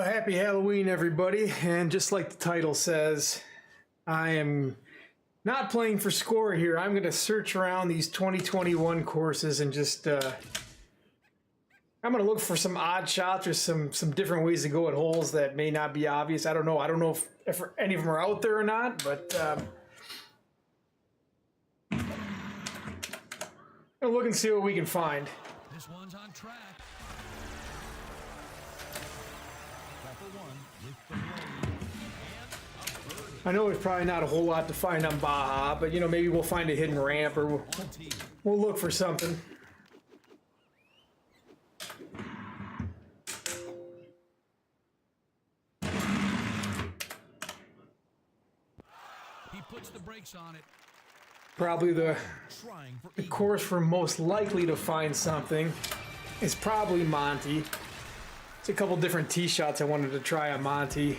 Happy Halloween, everybody. And just like the title says, I am not playing for score here. I'm going to search around these 2021 courses and just, I'm going to look for some odd shots or some different ways to go at holes that may not be obvious. I don't know. I don't know if any of them are out there or not, but I'll look and see what we can find. This one's on track. I know there's probably not a whole lot to find on Baja, but you know, maybe we'll find a hidden ramp or we'll look for something. He puts the brakes on it. Probably the course we're most likely to find something is probably Monty. It's a couple different tee shots I wanted to try on Monty.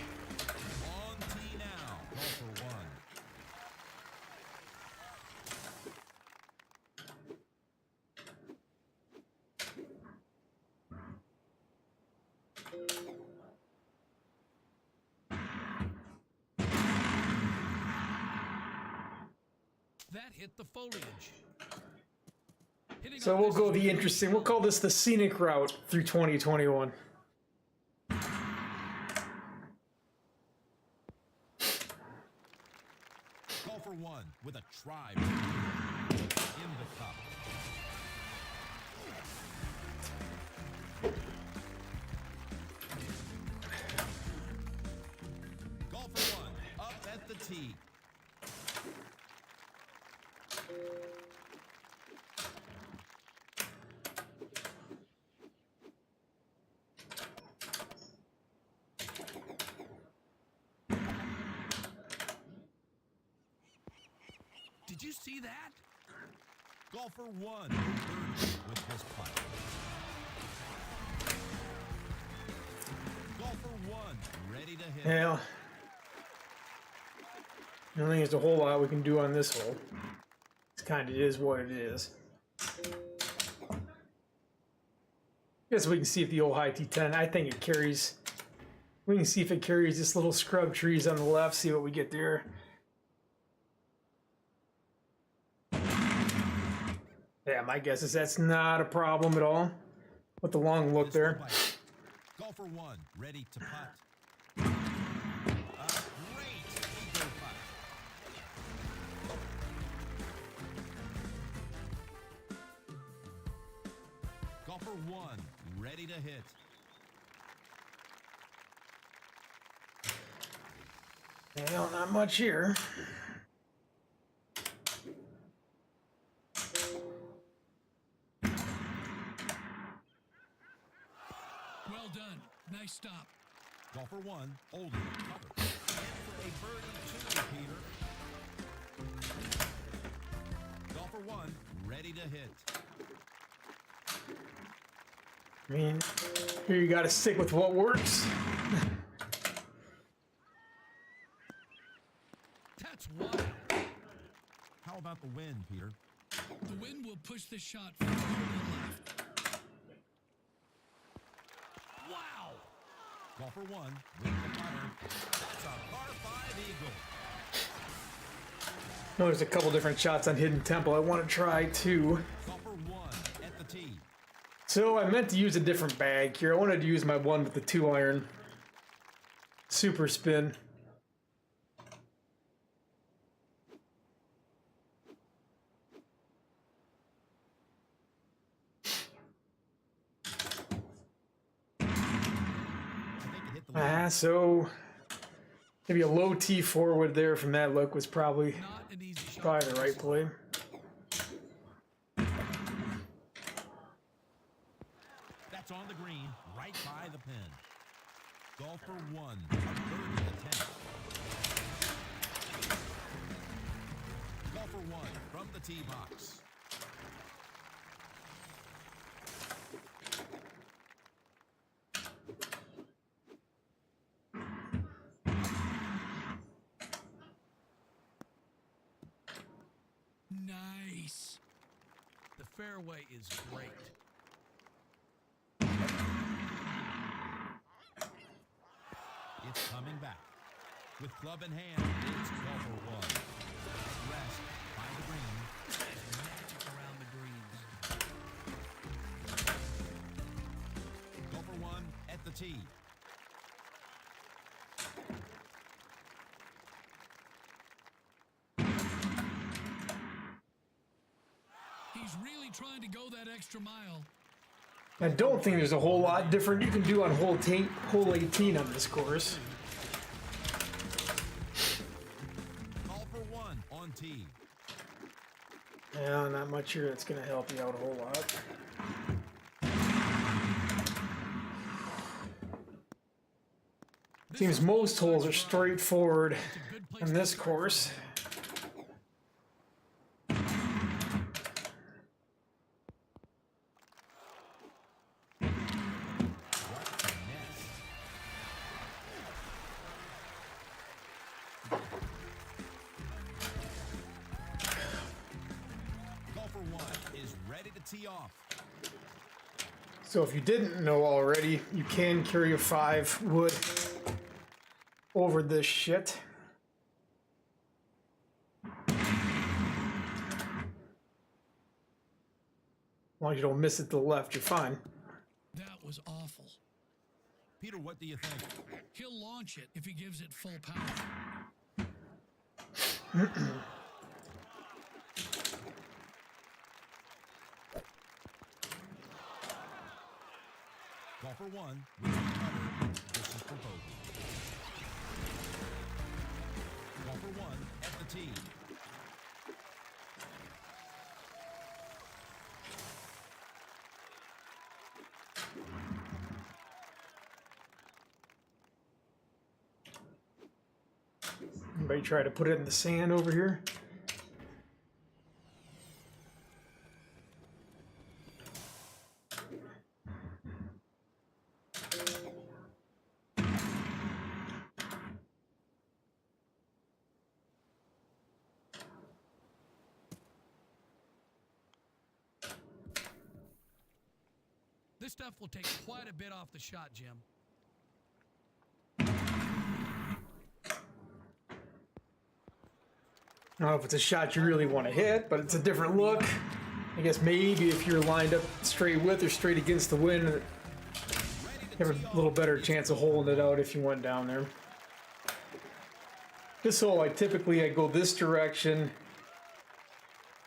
That hit the foliage. So we'll go the interesting. We'll call this the scenic route through 2021. Call for one with a try in the cup. Call for one up at the tee. Did you see that? Golfer one with his putt. Golfer one ready to hit. Yeah. I don't think there's a whole lot we can do on this hole. It's kind of is what it is. Guess we can see if the old high T10. I think it carries. We can see if it carries this little scrub trees on the left. See what we get there. Yeah, my guess is that's not a problem at all with the long look there. Golfer one ready to putt. A great eagle putt. Golfer one ready to hit. Well, not much here. Well done. Nice stop. Golfer one holding cover. And for a birdie two, Peter. Golfer one ready to hit. I mean, here you got to stick with what works. That's wild. How about the wind, Peter? The wind will push the shot further to the left. Wow! Golfer one with the putter. That's a par 5 eagle. No, there's a couple different shots on Hidden Temple I want to try too. Golfer one at the tee. So I meant to use a different bag here. I wanted to use my one with the 2-iron super spin. So maybe a low T forward there from that look was probably the right play. That's on the green, right by the pin. Golfer one, a birdie attempt. Golfer one from the tee box. fairway is great. It's coming back. With club in hand, it's golfer one. Rest by the green. Magic around the greens. Golfer one at the tee. He's really trying to go that extra mile. I don't think there's a whole lot different you can do on hole 18 on this course. Golfer one on tee. Yeah, not much here that's going to help you out a whole lot. Seems most holes are straightforward on this course. Golfer one is ready to tee off. So if you didn't know already, you can carry a 5 wood over this shit. As long as you don't miss it to the left, you're fine. That was awful. Peter, what do you think? He'll launch it if he gives it full power. Golfer one with the putter. This is for bogey. Golfer one at the tee. Anybody try to put it in the sand over here? This stuff will take quite a bit off the shot, Jim. I don't know if it's a shot you really want to hit, but it's a different look. I guess maybe if you're lined up straight with or straight against the wind, you have a little better chance of holding it out if you went down there. This hole, I go this direction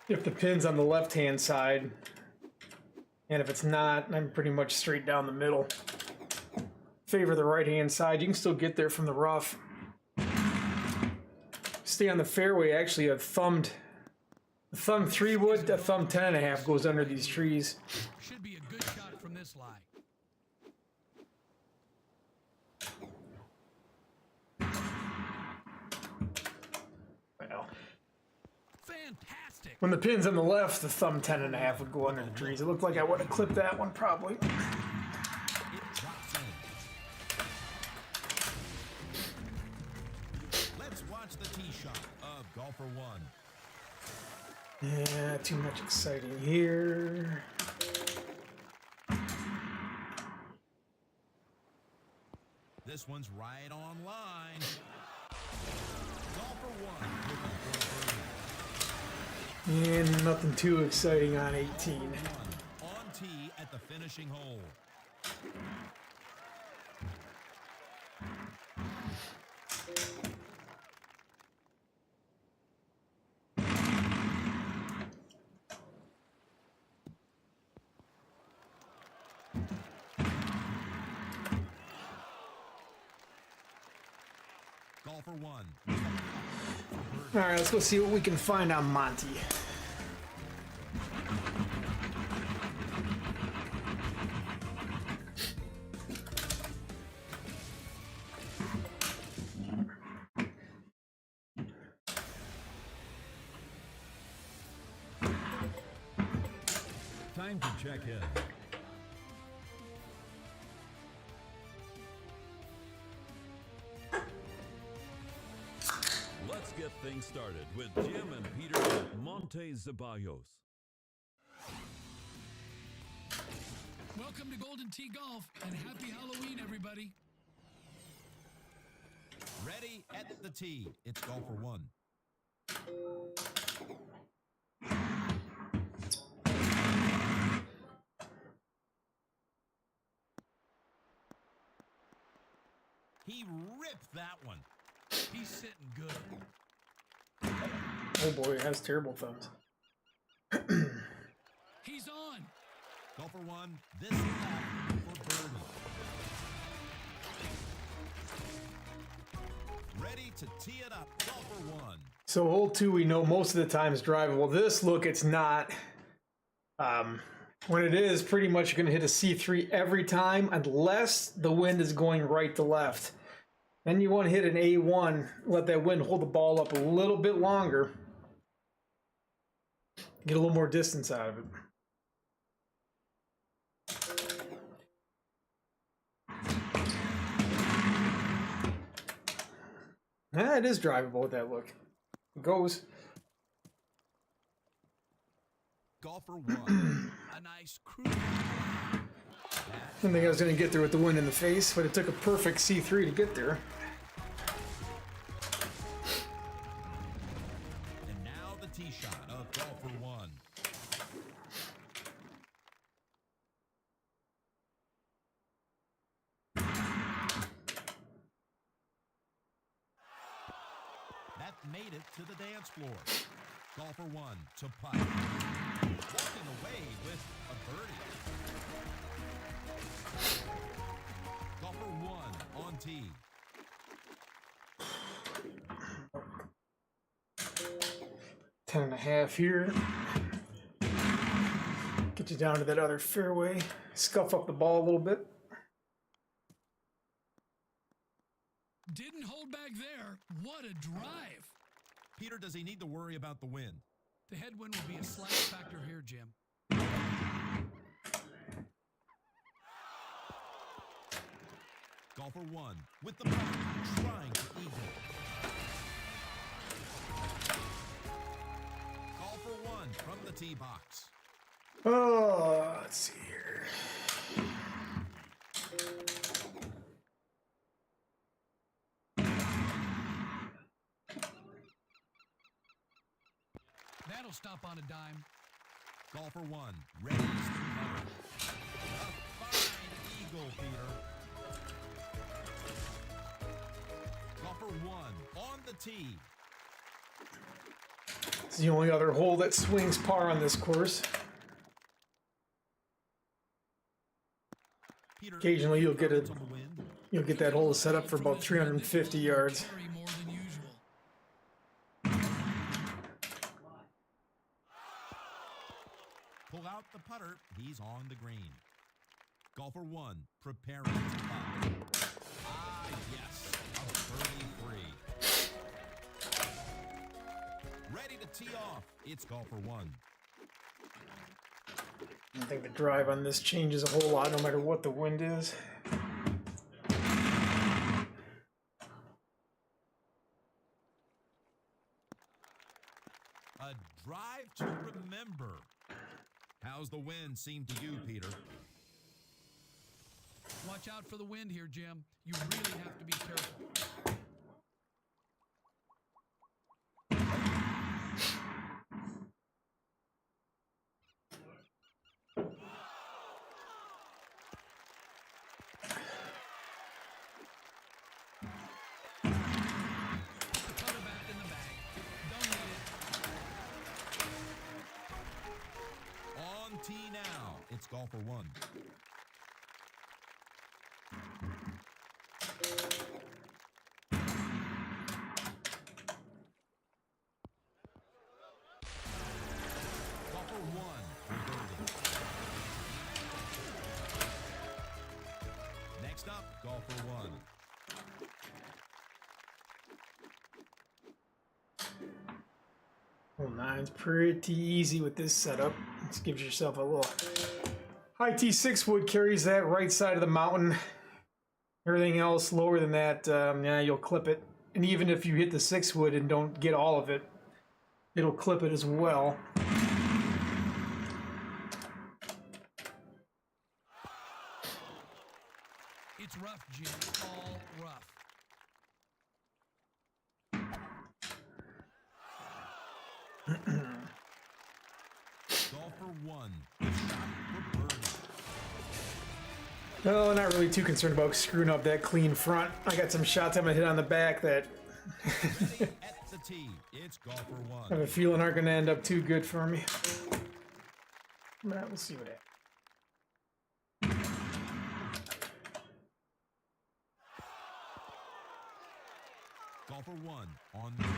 if the pin's on the left-hand side. And if it's not, I'm pretty much straight down the middle. Favor the right-hand side. You can still get there from the rough. Stay on the fairway. Actually, a thumb 3 wood, a thumb 10.5 goes under these trees. Should be a good shot from this lie. Well, Fantastic. when the pin's on the left, the thumb 10.5 would go under the trees. It looked like I would have clipped that one probably. It drops in. Let's watch the tee shot of golfer one. Yeah, too much exciting here. This one's right on line. Golfer one with a And nothing too exciting on 18. one on tee at the finishing hole. Golfer one. All right, let's go see what we can find on Monty. Time to check in. Let's get things started with Jim and Peter at Monte Zaballos. Welcome to Golden Tee Golf and happy Halloween, everybody. Ready at the tee. It's golfer one. He ripped that one. He's sitting good. Oh boy, it has terrible thumbs. He's on. Golfer one. This left for birdie. Ready to tee it up. Golfer one. So hole 2 we know most of the time is drivable. This look, it's not. When it is, pretty much you're going to hit a C3 every time unless the wind is going right to left. Then you want to hit an A1, let that wind hold the ball up a little bit longer. Get a little more distance out of it. Yeah, it is drivable with that look. It goes. Golfer one. A nice cruise. I didn't think I was going to get there with the wind in the face, but it took a perfect C3 to get there. And now the tee shot of golfer one. That made it to the dance floor. Golfer one to putt. Walking away with a birdie. Golfer one on tee. Ten and a half here. Get you down to that other fairway. Scuff up the ball a little bit. Didn't hold back there. What a drive. Peter, does he need to worry about the wind? The headwind will be a slight factor here, Jim. Golfer one with the putt, trying to eagle. Golfer one from the tee box. Oh, let's see here. That'll stop on a dime. Golfer one, ready to putt. A fine eagle, Peter. Golfer one on the tee. It's the only other hole that swings par on this course. Peter, Occasionally you'll get comments on the wind? you'll get that hole set up for about 350 yards. Carry more than usual. Pull out the putter. He's on the green. Golfer one, preparing to putt. Ah, yes, a birdie free. Ready to tee off. It's golfer one. I think the drive on this changes a whole lot no matter what the wind is. A drive to remember. How's the wind seem to you, Peter? Watch out for the wind here, Jim. You really have to be careful. Put it back in the bag. Don't need it. On tee now. It's golfer one. Golfer one for birdie. Next up, golfer one. Hole 9's pretty easy with this setup. This gives yourself a little high T6 wood, carries that right side of the mountain. Everything else lower than that, yeah, you'll clip it. And even if you hit the 6 wood and don't get all of it, it'll clip it as well. All rough. Golfer 1. The shot for birdie. No, not really too concerned about screwing up that clean front. I got some shots I'm gonna hit on the back that Ready at the tee. It's golfer I have 1. a feeling aren't gonna end up too good for me. But we'll see what happens. Golfer 1 on the tee.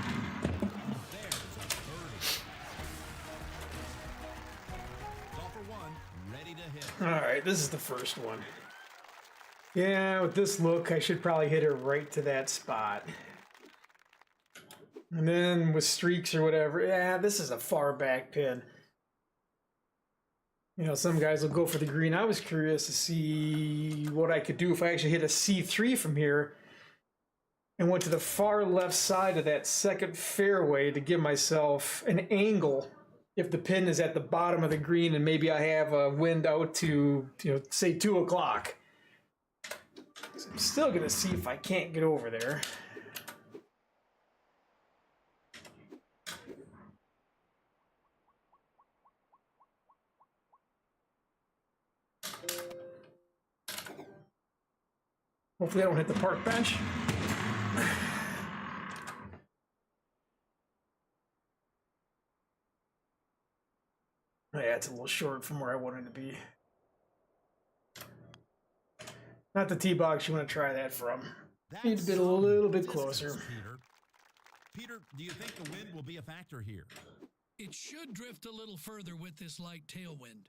There's a birdie. Golfer 1 ready to hit. All right, this is the first one. Yeah, with this look, I should probably hit her right to that spot. And then with streaks or whatever, yeah, this is a far back pin. You know, some guys will go for the green. I was curious to see what I could do if I actually hit a C3 from here and went to the far left side of that second fairway to give myself an angle if the pin is at the bottom of the green and maybe I have a wind out to, say 2 o'clock. So I'm still going to see if I can't get over there. Hopefully I don't hit the park bench. Yeah, it's a little short from where I wanted to be. Not the tee box you want to try that from. Need to be a little bit closer. Peter. Peter, do you think the wind will be a factor here? It should drift a little further with this light tailwind.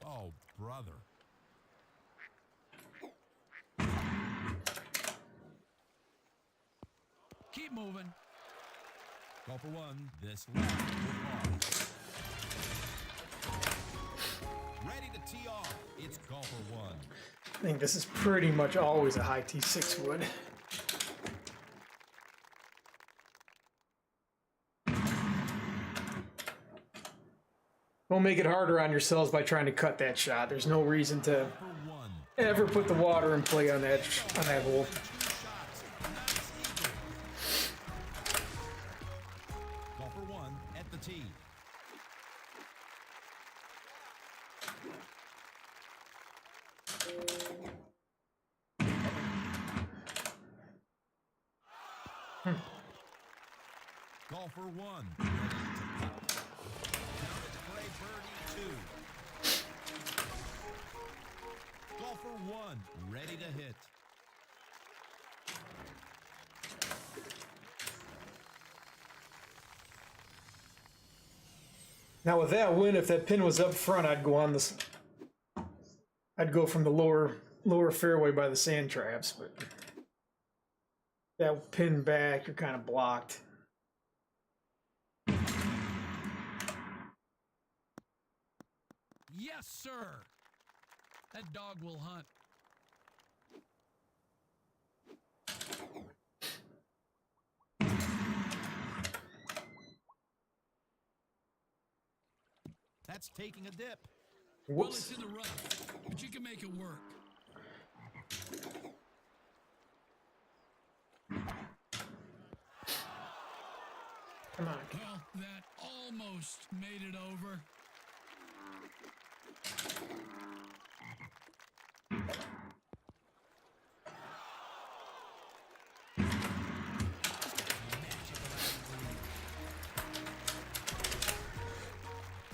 Oh, brother. Keep moving. Golfer 1, this left for par. Ready to tee off. It's golfer 1. I think this is pretty much always a high T6 wood. Don't make it harder on yourselves by trying to cut that shot. There's no reason to Golfer 1. ever put the water in play on that hole. Golfer 1 at the tee. Golfer 1 ready to putt. Counted for a birdie 2. Golfer 1 ready to hit. Now with that wind, if that pin was up front, I'd go on this. I'd go from the lower fairway by the sand traps, but that pin back, you're kind of blocked. Yes, sir. That dog will hunt. That's taking a dip. Well, Whoops. it's in the rough, but you can make it work. Come on. Well, that almost made it over.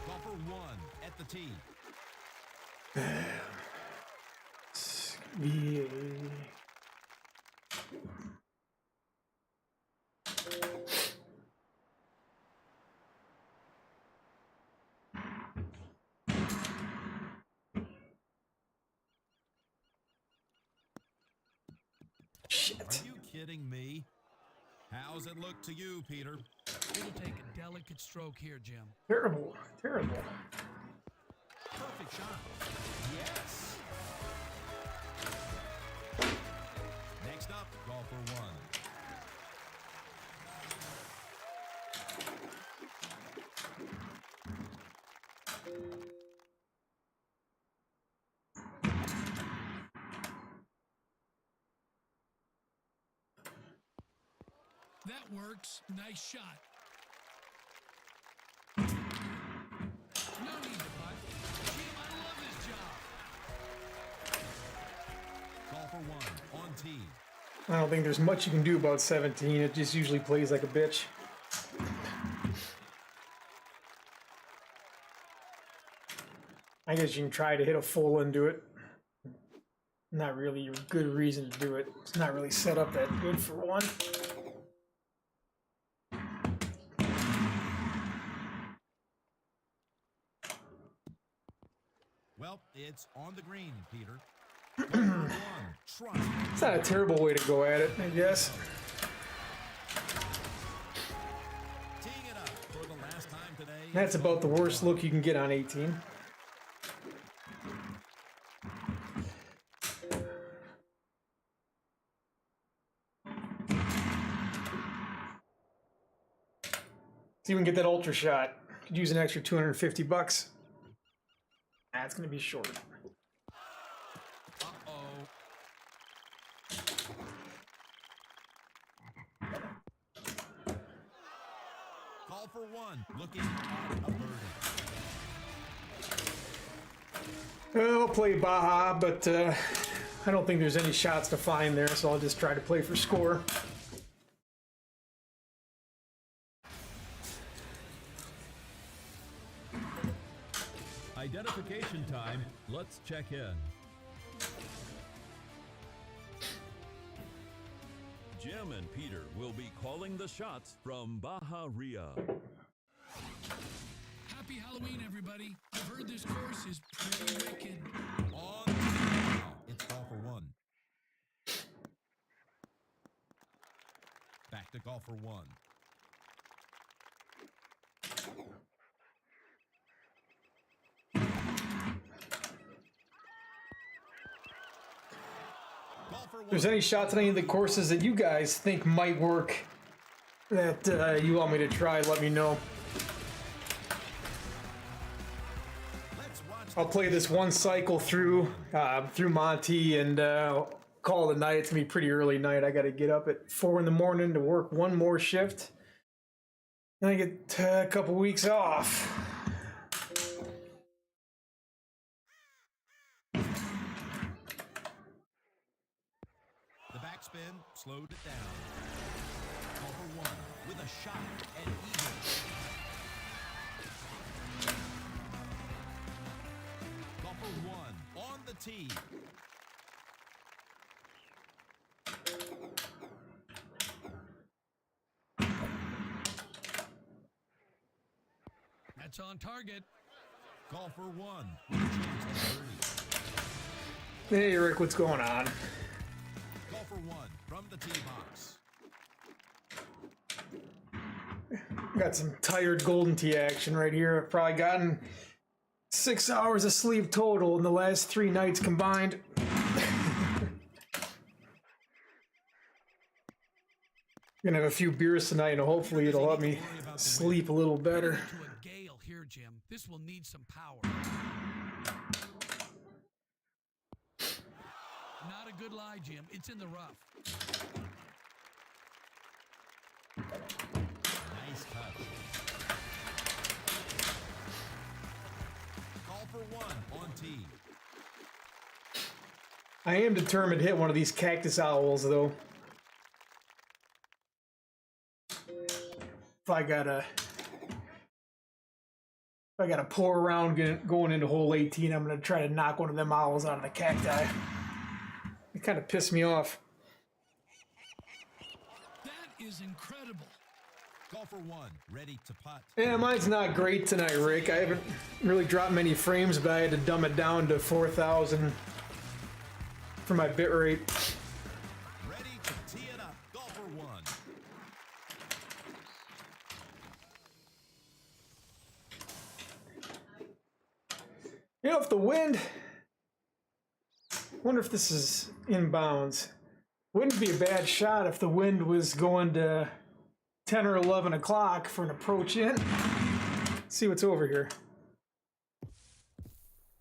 Golfer 1 at the tee. Shit. Are you kidding me? How's it look to you, Peter? It'll take a delicate stroke here, Jim. Terrible. Terrible. Perfect shot. Yes. Next Next up, call for one. That works. Nice shot. No need to putt. Jim, I love this job. Call for one on tee. I don't think there's much you can do about 17. It just usually plays like a bitch. I guess you can try to hit a full into it. Not really a good reason to do it. It's not really set up that good for one. Well, it's on the green, Peter. Call for one. Try. It's not a terrible way to go at it, I guess. Teeing it up for the last time today. That's about the worst look you can get on 18. See if we can get that ultra shot. Could use an extra 250 bucks. That's gonna be short. Uh-oh. Call for one. Looking at a birdie. I'll play Baja, but I don't think there's any shots to find there, so I'll just try to play for score. Identification time. Let's check in. Jim and Peter will be calling the shots from Baja Ria. Happy Halloween, everybody. I've heard this course is pretty wicked. On the now. It's call for one. Back to call for one. If there's any shots on any of the courses that you guys think might work that you want me to try, let me know. I'll play this one cycle through Monty and call it a night. It's gonna be pretty early night. I gotta get up at 4 in the morning to work one more shift. Then I get a couple weeks off. The backspin slowed it down. Call for one with a shot and eagle. Call for one on the tee. That's on target. Call for one with a chance at birdie. Hey Rick, what's going on? Call for one from the tee box. Got some tired golden tee action right here. I've probably gotten 6 hours of sleep total in the last 3 nights combined. Gonna have a few beers tonight and hopefully it'll help me sleep a little better. To a gale here, Jim. This will need some power. Not a good lie, Jim. It's in the rough. Nice touch. Call for one on tee. I am determined to hit one of these cactus owls though. If I gotta pour around going into hole 18, I'm gonna try to knock one of them owls out of the cacti. It kind of pissed me off. That is incredible. Call for one, ready to putt. Yeah, mine's not great tonight, Rick. I haven't really dropped many frames, but I had to dumb it down to 4,000 for my bit rate. Ready to tee it up. Call for one. You know, if the wind... I wonder if this is inbounds. Wouldn't be a bad shot if the wind was going to 10 or 11 o'clock for an approach in. Let's see what's over here.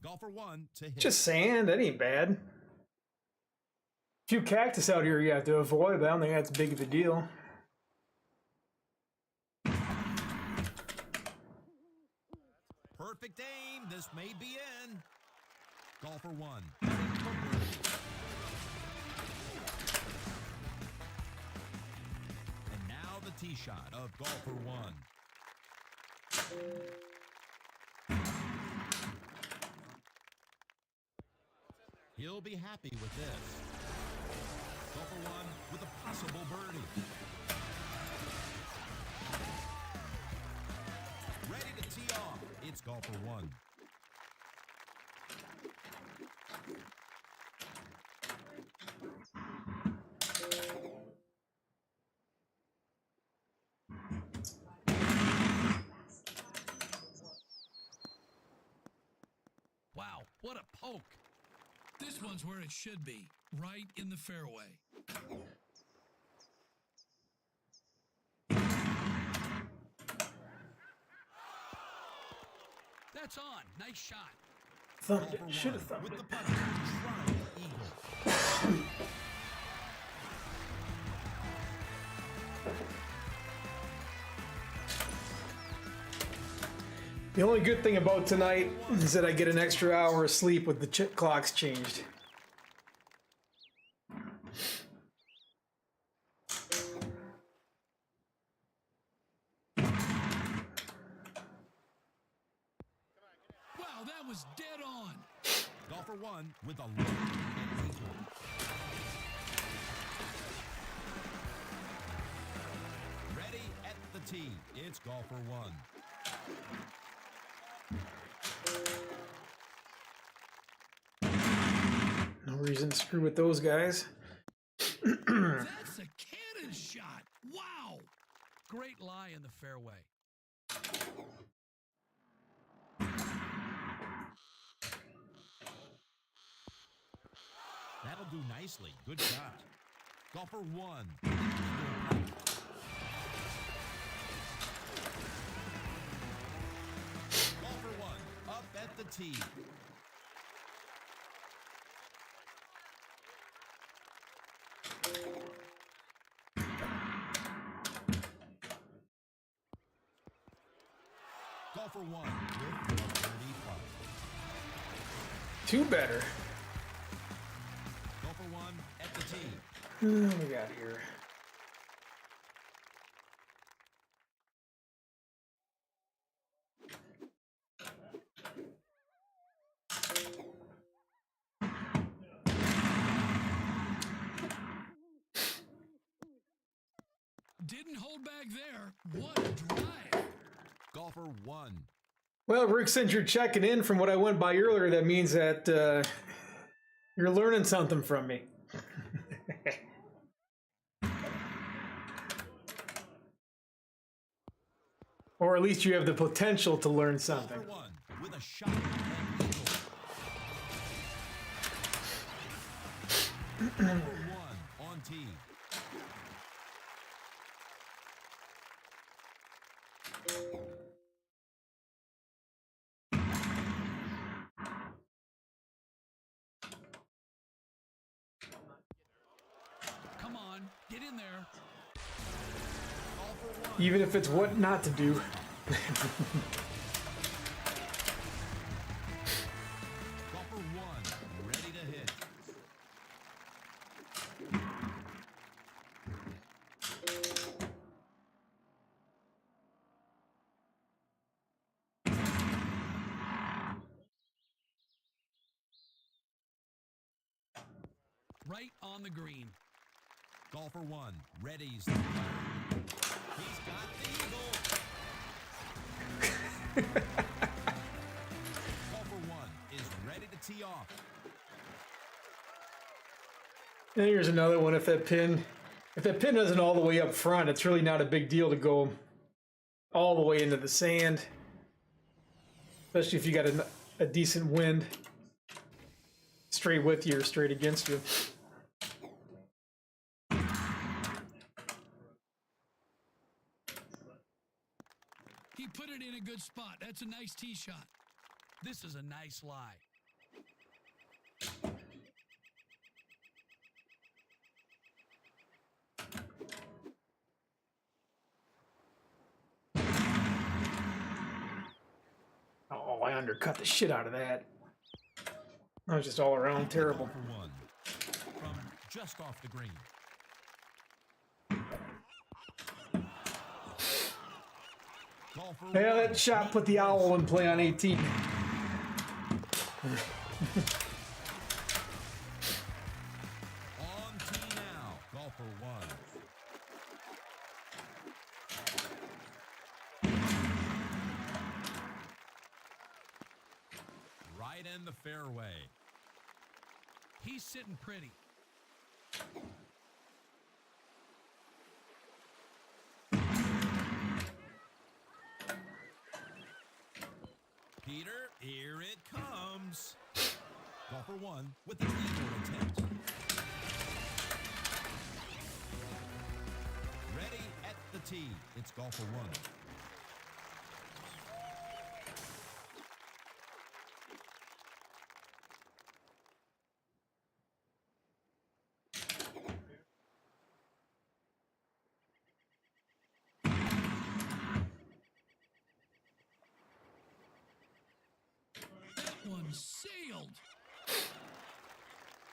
Golfer 1 to hit. Just sand, that ain't bad. A few cactus out here you have to avoid, but I don't think that's big of a deal. Perfect aim. This may be in. Golfer 1. And now the tee shot of golfer 1. He'll be happy with this. Golfer 1 with a possible birdie. Ready to tee off. It's golfer 1. Wow, what a poke. This one's where it should be, right in the fairway. That's on. Nice shot. Thumped it. Should have thumped With it. the putter, trying eagle. The only good thing about tonight is that I get an extra hour of sleep with the clocks changed. Wow, that was dead on. Golfer 1 with a look and eagle. Ready at the tee. It's golfer 1. No reason to screw with those guys. That's a cannon shot. Wow. Great lie in the fairway. That'll do nicely. Good shot. Golfer 1. Golfer 1 up at the tee. Golfer 1 with a birdie putt. Two better. Golfer 1 at the tee. What we got here? Didn't hold back there. What a drive. Golfer 1. Well, Rick, since you're checking in from what I went by earlier, that means that you're learning something from me. Or at least you have the potential to learn something. Golfer 1 with a shot and eagle. Golfer 1 on tee. Come on, get in there. Golfer 1. Even if it's what not to do. Golfer 1 ready to hit. Right on the green. Golfer 1 readies the putter. He's got the eagle. Golfer 1 is ready to tee off. And here's another one. If that pin isn't all the way up front, it's really not a big deal to go all the way into the sand. Especially if you got a decent wind straight with you or straight against you. He put it in a good spot. That's a nice tee shot. This is a nice lie. Oh, I undercut the shit out of that. That was just all around terrible. For one from just off the green. Golfer Yeah, one. that shot put the owl in play on 18. On tee now. Golfer one. Right in the fairway. He's sitting pretty. Peter, here it comes. Golfer one with the eagle attempt. Ready at the tee. It's golfer one. That one sailed.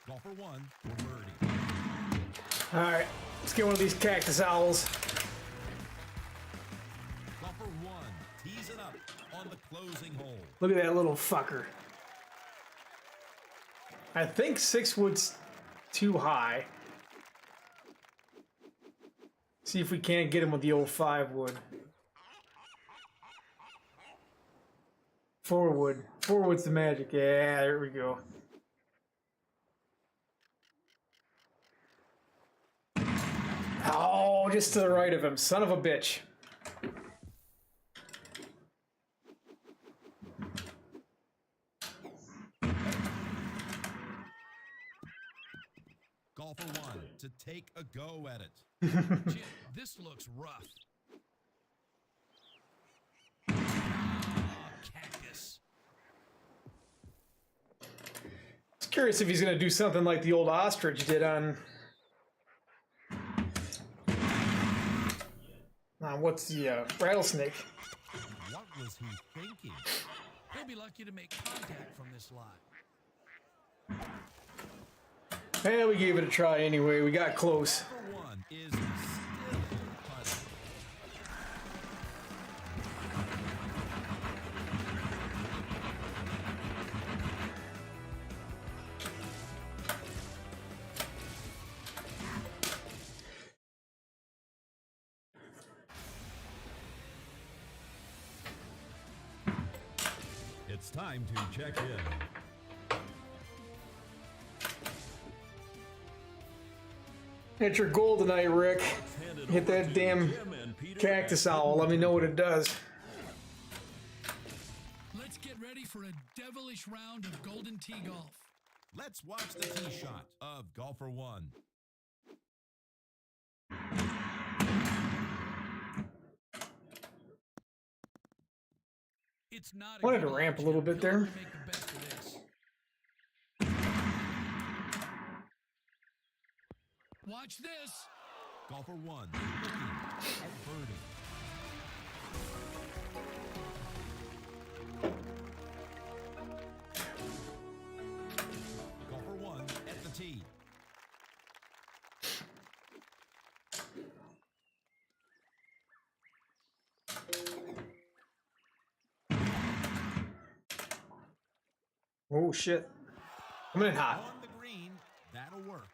Golfer one for birdie. All right, let's get one of these cactus owls. Golfer one tees it up on the closing hole. Look at that little fucker. I think 6 wood's too high. See if we can't get him with the old 5 wood. 4 wood. 4 wood's the magic. Yeah, there we go. Oh, just to the right of him. Son of a bitch. Golfer one to take a go at it. Jim, this looks rough. Cactus. I was curious if he's going to do something like the old ostrich did on what's the rattlesnake. What was he thinking? He'll be lucky to make contact from this lie. Yeah, we gave it a try anyway. We got close. Golfer one is still putting. It's time to check in. Hit your goal tonight, Rick. Hit that damn cactus owl. Let me know what it does. Let's get ready for a devilish round of golden tee golf. Let's watch the tee shot of golfer one. It's not Wanted good to ramp a odds little here. bit there. He'll have to make the best of this. Watch this. Golfer one looking at birdie. Golfer one at the tee. Oh shit. Coming in hot. On the green, that'll work.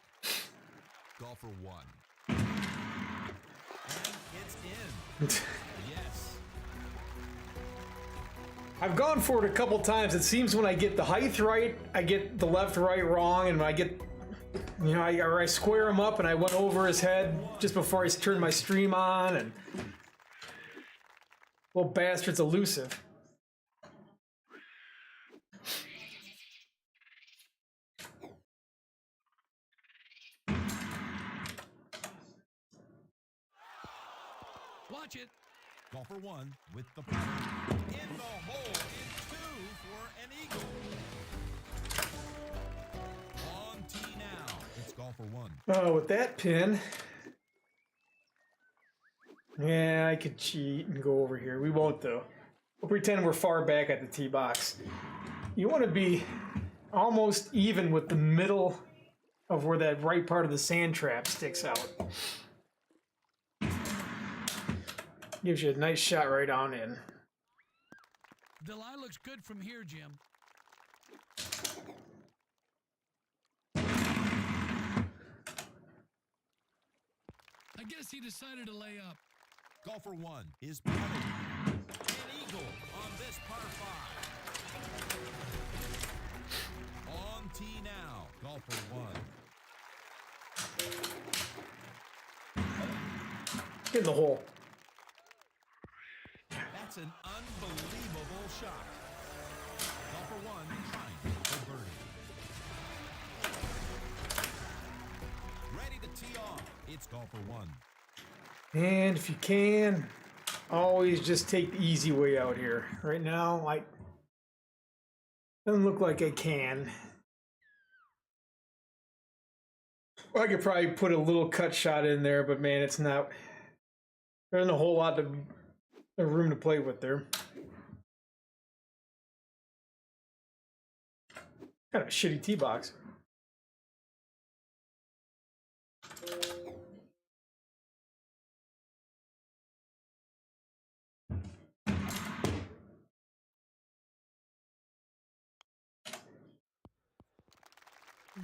Golfer one. And it's in. Yes. I've gone for it a couple times. It seems when I get the height right, I get the left right wrong, and when I get, you know, I square him up and I went over his head just before I turned my stream on, and little bastard's elusive. Watch it. Golfer 1 with the putter. In the hole in 2 for an eagle. On tee now. It's golfer 1. Oh, with that pin. Yeah, I could cheat and go over here. We won't, though. We'll pretend we're far back at the tee box. You want to be almost even with the middle of where that right part of the sand trap sticks out. Gives you a nice shot right on in. The lie looks good from here, Jim. I guess he decided to lay up. Golfer 1 is putting. An eagle on this par 5. On tee now. Golfer 1. In the hole. That's an unbelievable shot. Golfer 1 trying for birdie. Ready to tee off. It's golfer 1. And if you can, always just take the easy way out here. Right now, doesn't look like I can. I could probably put a little cut shot in there, but man, it's not. There isn't a whole lot of room to play with there. Kind of a shitty tee box.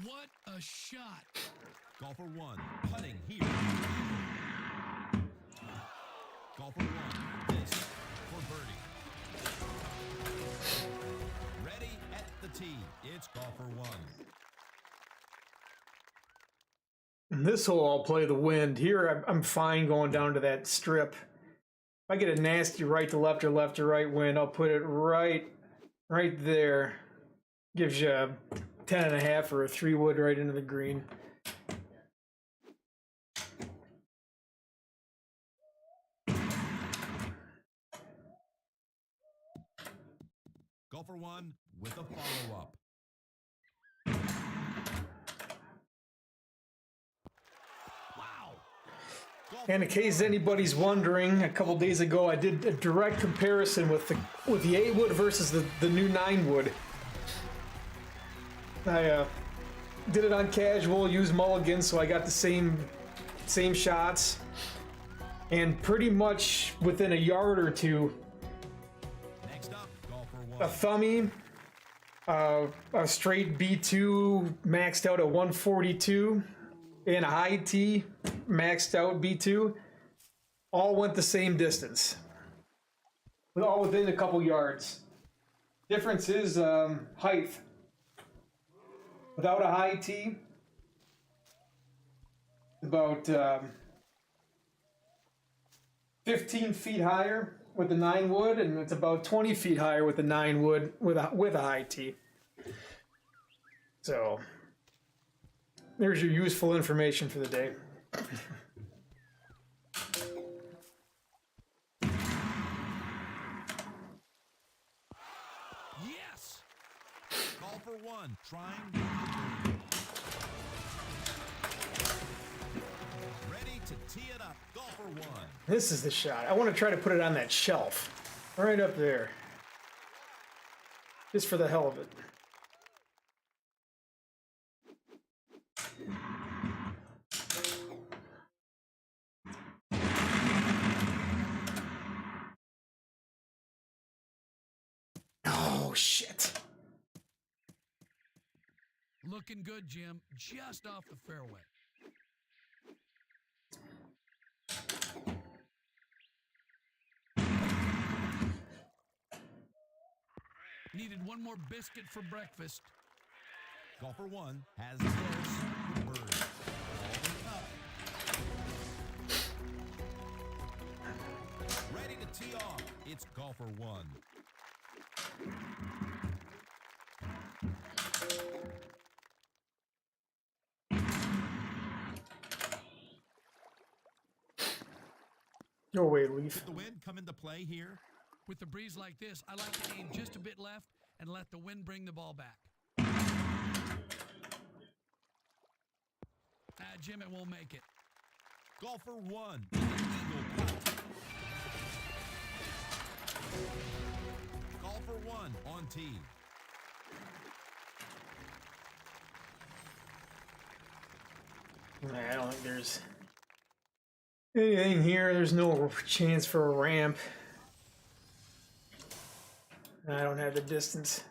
What a shot. Golfer 1 putting here. Golfer 1 this for birdie. Ready at the tee. It's golfer 1. In this hole, I'll play the wind. Here, I'm fine going down to that strip. If I get a nasty right to left or left to right wind, I'll put it right there. Gives you a 10.5 or a 3 wood right into the green. Golfer 1 with a follow-up. Wow. And in case anybody's wondering, a couple days ago I did a direct comparison with the 8 wood versus the new 9 wood. I did it on casual, used mulligans, so I got the same shots, and pretty much within a yard or two. Next up, golfer 1. A thummy, a straight B2 maxed out at 142, and a high T maxed out B2, all went the same distance. All within a couple yards. Difference is height. Without a high T, about 15 feet higher with the 9 wood, and it's about 20 feet higher with the 9 wood with a high T. So there's your useful information for the day. Yes! Golfer 1 trying. Ready to tee it up. Golfer 1. This is the shot. I want to try to put it on that shelf. Right up there. Just for the hell of it. Oh, shit. Looking good, Jim. Just off the fairway. Needed one more biscuit for breakfast. Golfer 1 has this for birdie. Up. Ready to tee off. It's golfer 1. Go away, Leaf. Did the wind come into play here? With the breeze like this, I like to aim just a bit left and let the wind bring the ball back. Jim, it won't make it. Golfer 1 with an eagle putt. Golfer 1 on tee. I don't think there's anything here. There's no chance for a ramp. I don't have the distance.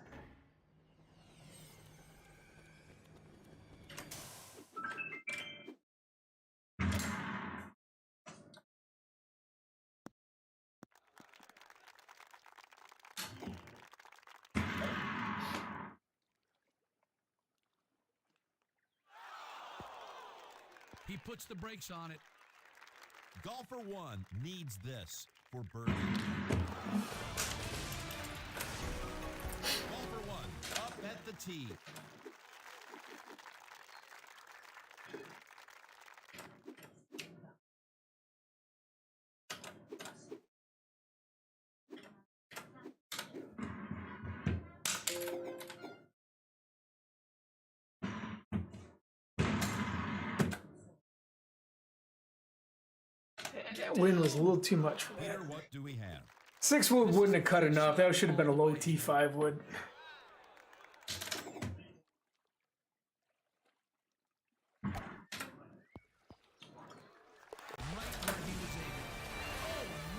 He puts the brakes on it. Golfer 1 needs this for birdie. Golfer 1 up at the tee. That wind was a little too much for that. Peter, what do we have? 6 wood wouldn't have cut enough. That should have been a low T5 wood.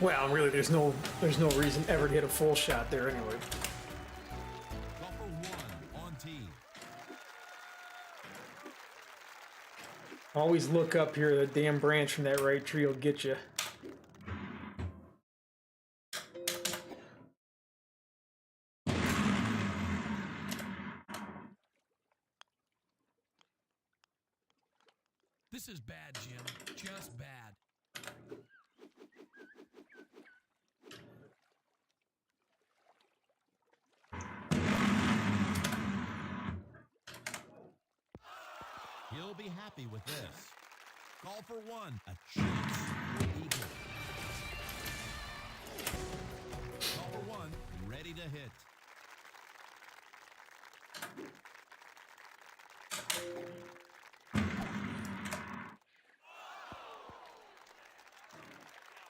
Well, really, there's no reason ever to hit a full shot there anyway. Golfer 1 on tee. Always look up here. The damn branch from that right tree will get you. This is bad, Jim. Just bad. He'll be happy with this. Golfer 1, a chance for eagle. Golfer 1, ready to hit.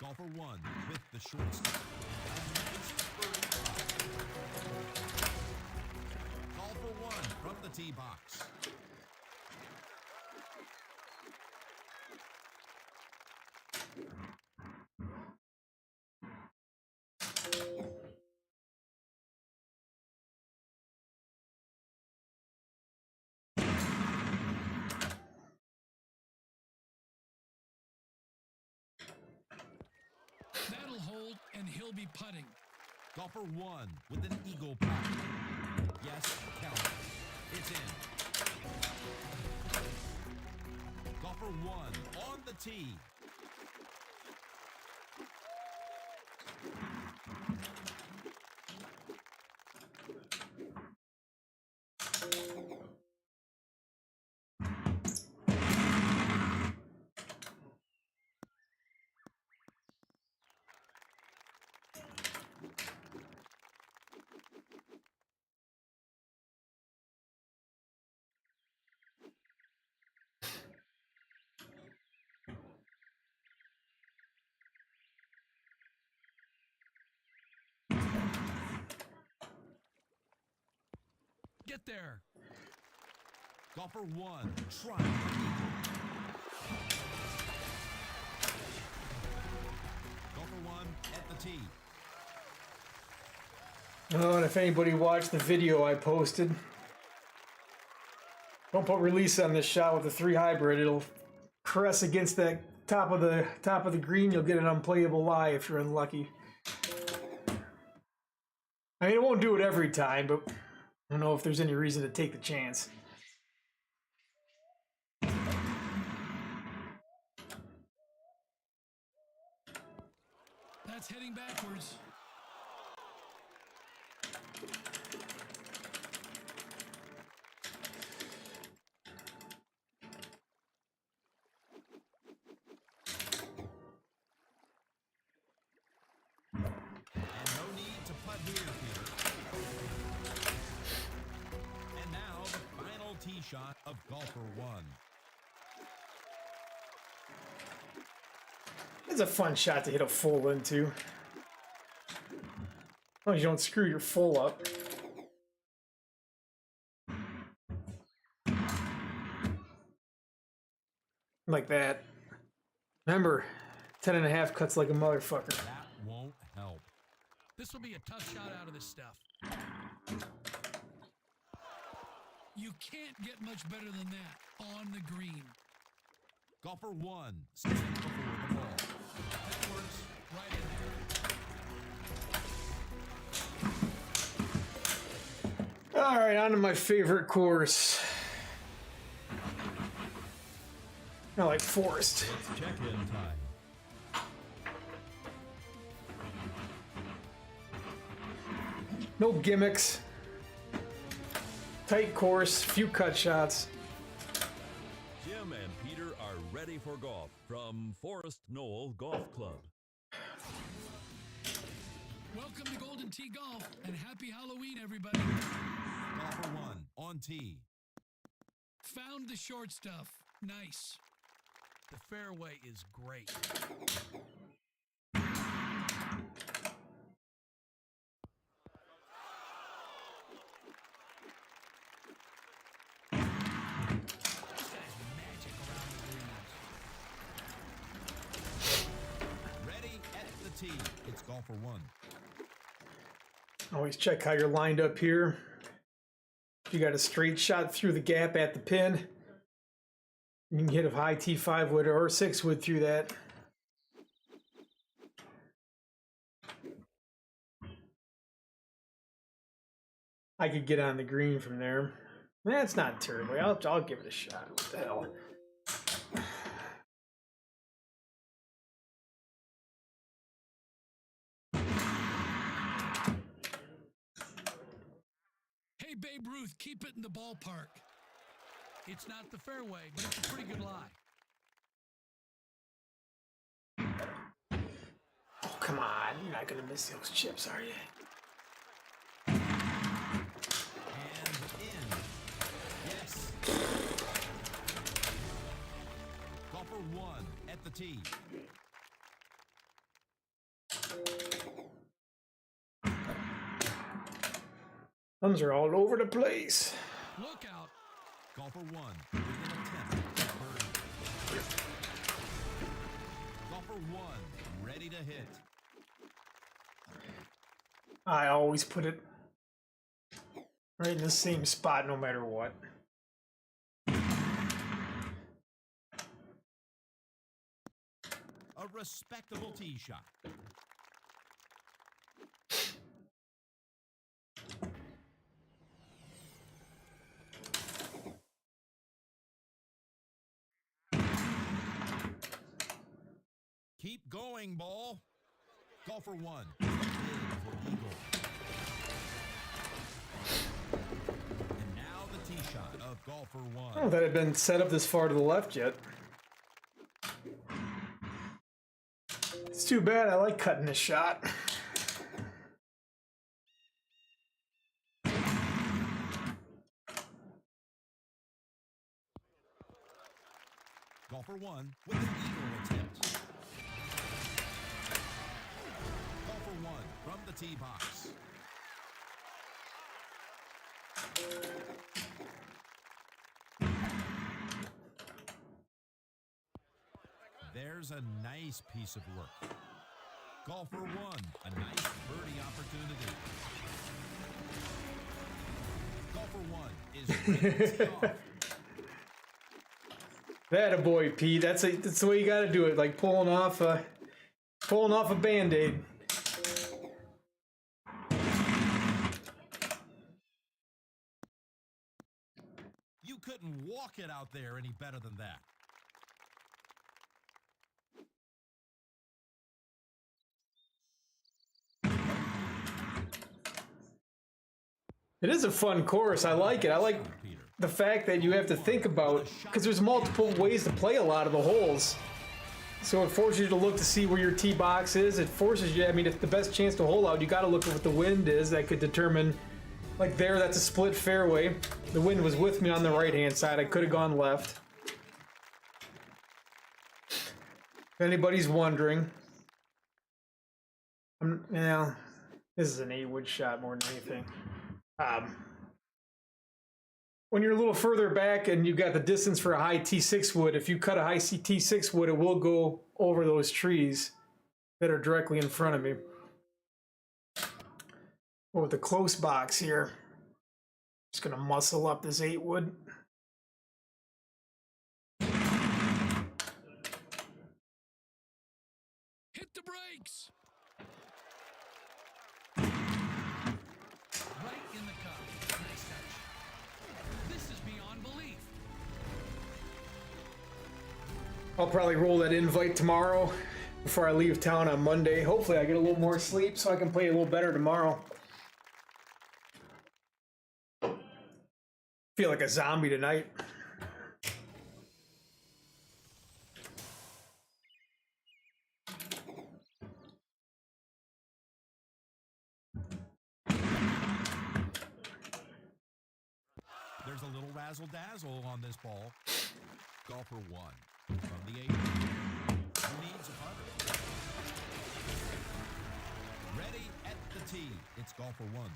Golfer 1 with the short stick. A nice birdie putt. Golfer 1 from the tee box. That'll hold, and he'll be putting. Golfer 1 with an eagle putt. Yes, count it. It's in. Golfer 1 on the tee. Get there. Golfer 1 trying the eagle. Golfer 1 at the tee. Oh, and if anybody watched the video I posted, don't put release on this shot with the 3 hybrid. It'll caress against that top of the green. You'll get an unplayable lie if you're unlucky. I mean, it won't do it every time, but I don't know if there's any reason to take the chance. That's heading backwards. putt here, Peter. And now the final tee shot of golfer one. It's a fun shot to hit a full into. As long as you don't screw your full up. Like that. Remember, 10.5 cuts like a motherfucker. That won't help. This will be a tough shot out of this stuff. You can't get much better than that on the green. Golfer one stands before the ball. That works right in there. All right, on to my favorite course. I like Forest. It's check-in time. No gimmicks. Tight course, few cut shots. Jim and Peter are ready for golf from Forest Knoll Golf Club. Welcome to Golden Tee Golf and happy Halloween, everybody. Golfer one on tee. Found the short stuff. Nice. The fairway is great. Ready at the tee. It's golfer one. Always check how you're lined up here. If you got a straight shot through the gap at the pin, you can hit a high T5 wood or 6 wood through that. I could get on the green from there. That's not terrible. I'll give it a shot. What the hell? Hey, Babe Ruth, keep it in the ballpark. It's not the fairway, but it's a pretty good lie. Oh, come on. You're not going to miss those chips, are you? And in. Yes. Golfer one at the tee. Thumbs are all over the place. Look out. Golfer one with an attempt at birdie. Golfer one ready to hit. I always put it right in the same spot no matter what. A respectable tee shot. Keep going, ball. Golfer one. In for eagle. And now the tee shot of golfer one. I don't know that had been set up this far to the left yet. It's too bad. I like cutting this shot. Golfer one with an eagle attempt. Golfer one from the tee box. There's a nice piece of work. Golfer one, a nice birdie opportunity. Golfer one is ready to tee off. That a boy, Pete. That's the way you got to do it. Like pulling off a Band-Aid. You couldn't walk it out there any better than that. It is a fun course. I like it. I like Peter. the fact that you have to think about, because there's multiple ways to play a lot of the holes. So it forces you to look to see where your tee box is. It forces you, I mean, if the best chance to hole out, you got to look at what the wind is. That could determine, like there, that's a split fairway. The wind was with me on the right-hand side. I could have gone left. If anybody's wondering. Yeah, this is an 8-wood shot more than anything. When you're a little further back and you've got the distance for a high T6 wood, if you cut a high T6 wood, it will go over those trees that are directly in front of me. But with the close box here, just gonna muscle up this 8-wood. Hit the brakes. Right in the cup. Nice touch. This is beyond belief. I'll probably roll that invite tomorrow before I leave town on Monday. Hopefully I get a little more sleep so I can play a little better tomorrow. Feel like a zombie tonight. There's a little razzle-dazzle on this ball. Golfer 1 from the 8. Who needs a putter? Ready at the tee. It's golfer 1.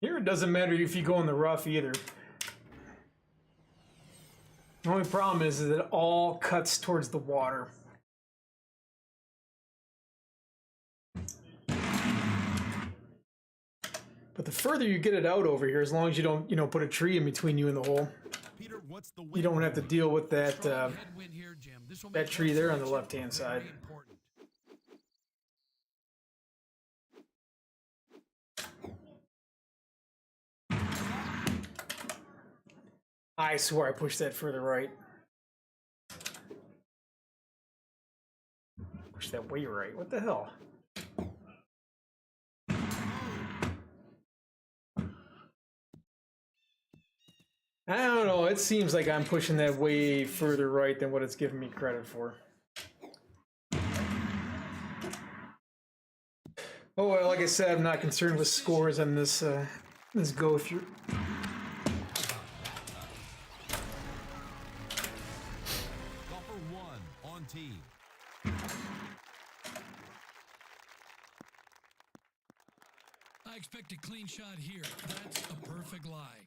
Here it doesn't matter if you go in the rough either. The only problem is that it all cuts towards the water. But the further you get it out over here, as long as you don't, put a tree in between you and the hole, Peter, what's the you don't have to deal with that Strong headwind here, Jim. This will that make tree there on the selection left-hand side. very important. I swear I pushed that further right. Push that way right. What the hell? I don't know. It seems like I'm pushing that way further right than what it's giving me credit for. Oh well, like I said, I'm not concerned with scores on this this go through. Golfer 1 on tee. I expect a clean shot here. That's a perfect lie.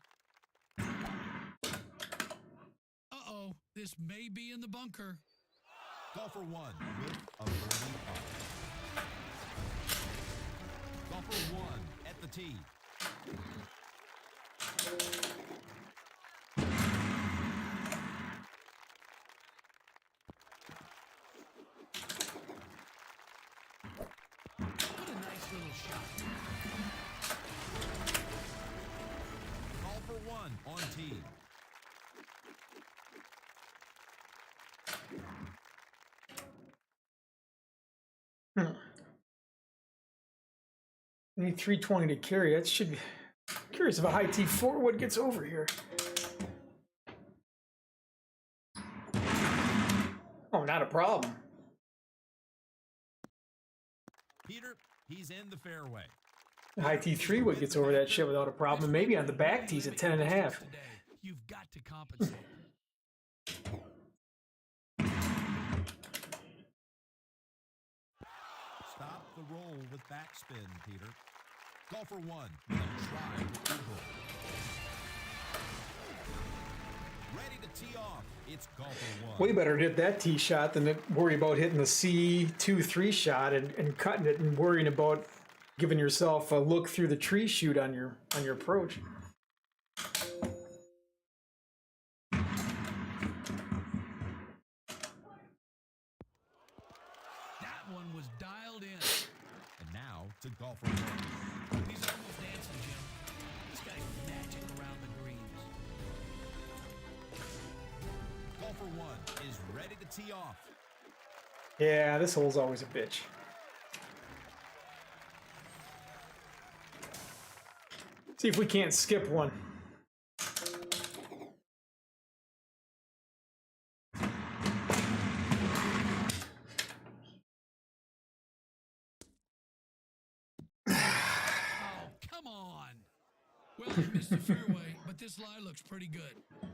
Uh-oh, this may be in the bunker. Golfer 1 with a birdie putt. Golfer 1 at the tee. What a nice little shot. Golfer 1 on tee. I need 320 to carry. That should be curious if a high T4 wood gets over here. Oh, not a problem. Peter, he's in the fairway. The high T3 wood gets over that shit without a problem. Maybe on the back tees at 10.5. Today, you've got to compensate. Stop the roll with backspin, Peter. Golfer 1 with a try to eagle. Ready to tee off. It's golfer 1. Way better to hit that tee shot than to worry about hitting the C2-3 shot and cutting it and worrying about giving yourself a look through the tree chute on your approach. That one was dialed in. And now to golfer 1. He's almost dancing, Jim. This guy's magic around the greens. Golfer 1 is ready to tee off. Yeah, this hole's always a bitch. See if we can't skip one. Oh, come on. Well, you missed the fairway, but this lie looks pretty good.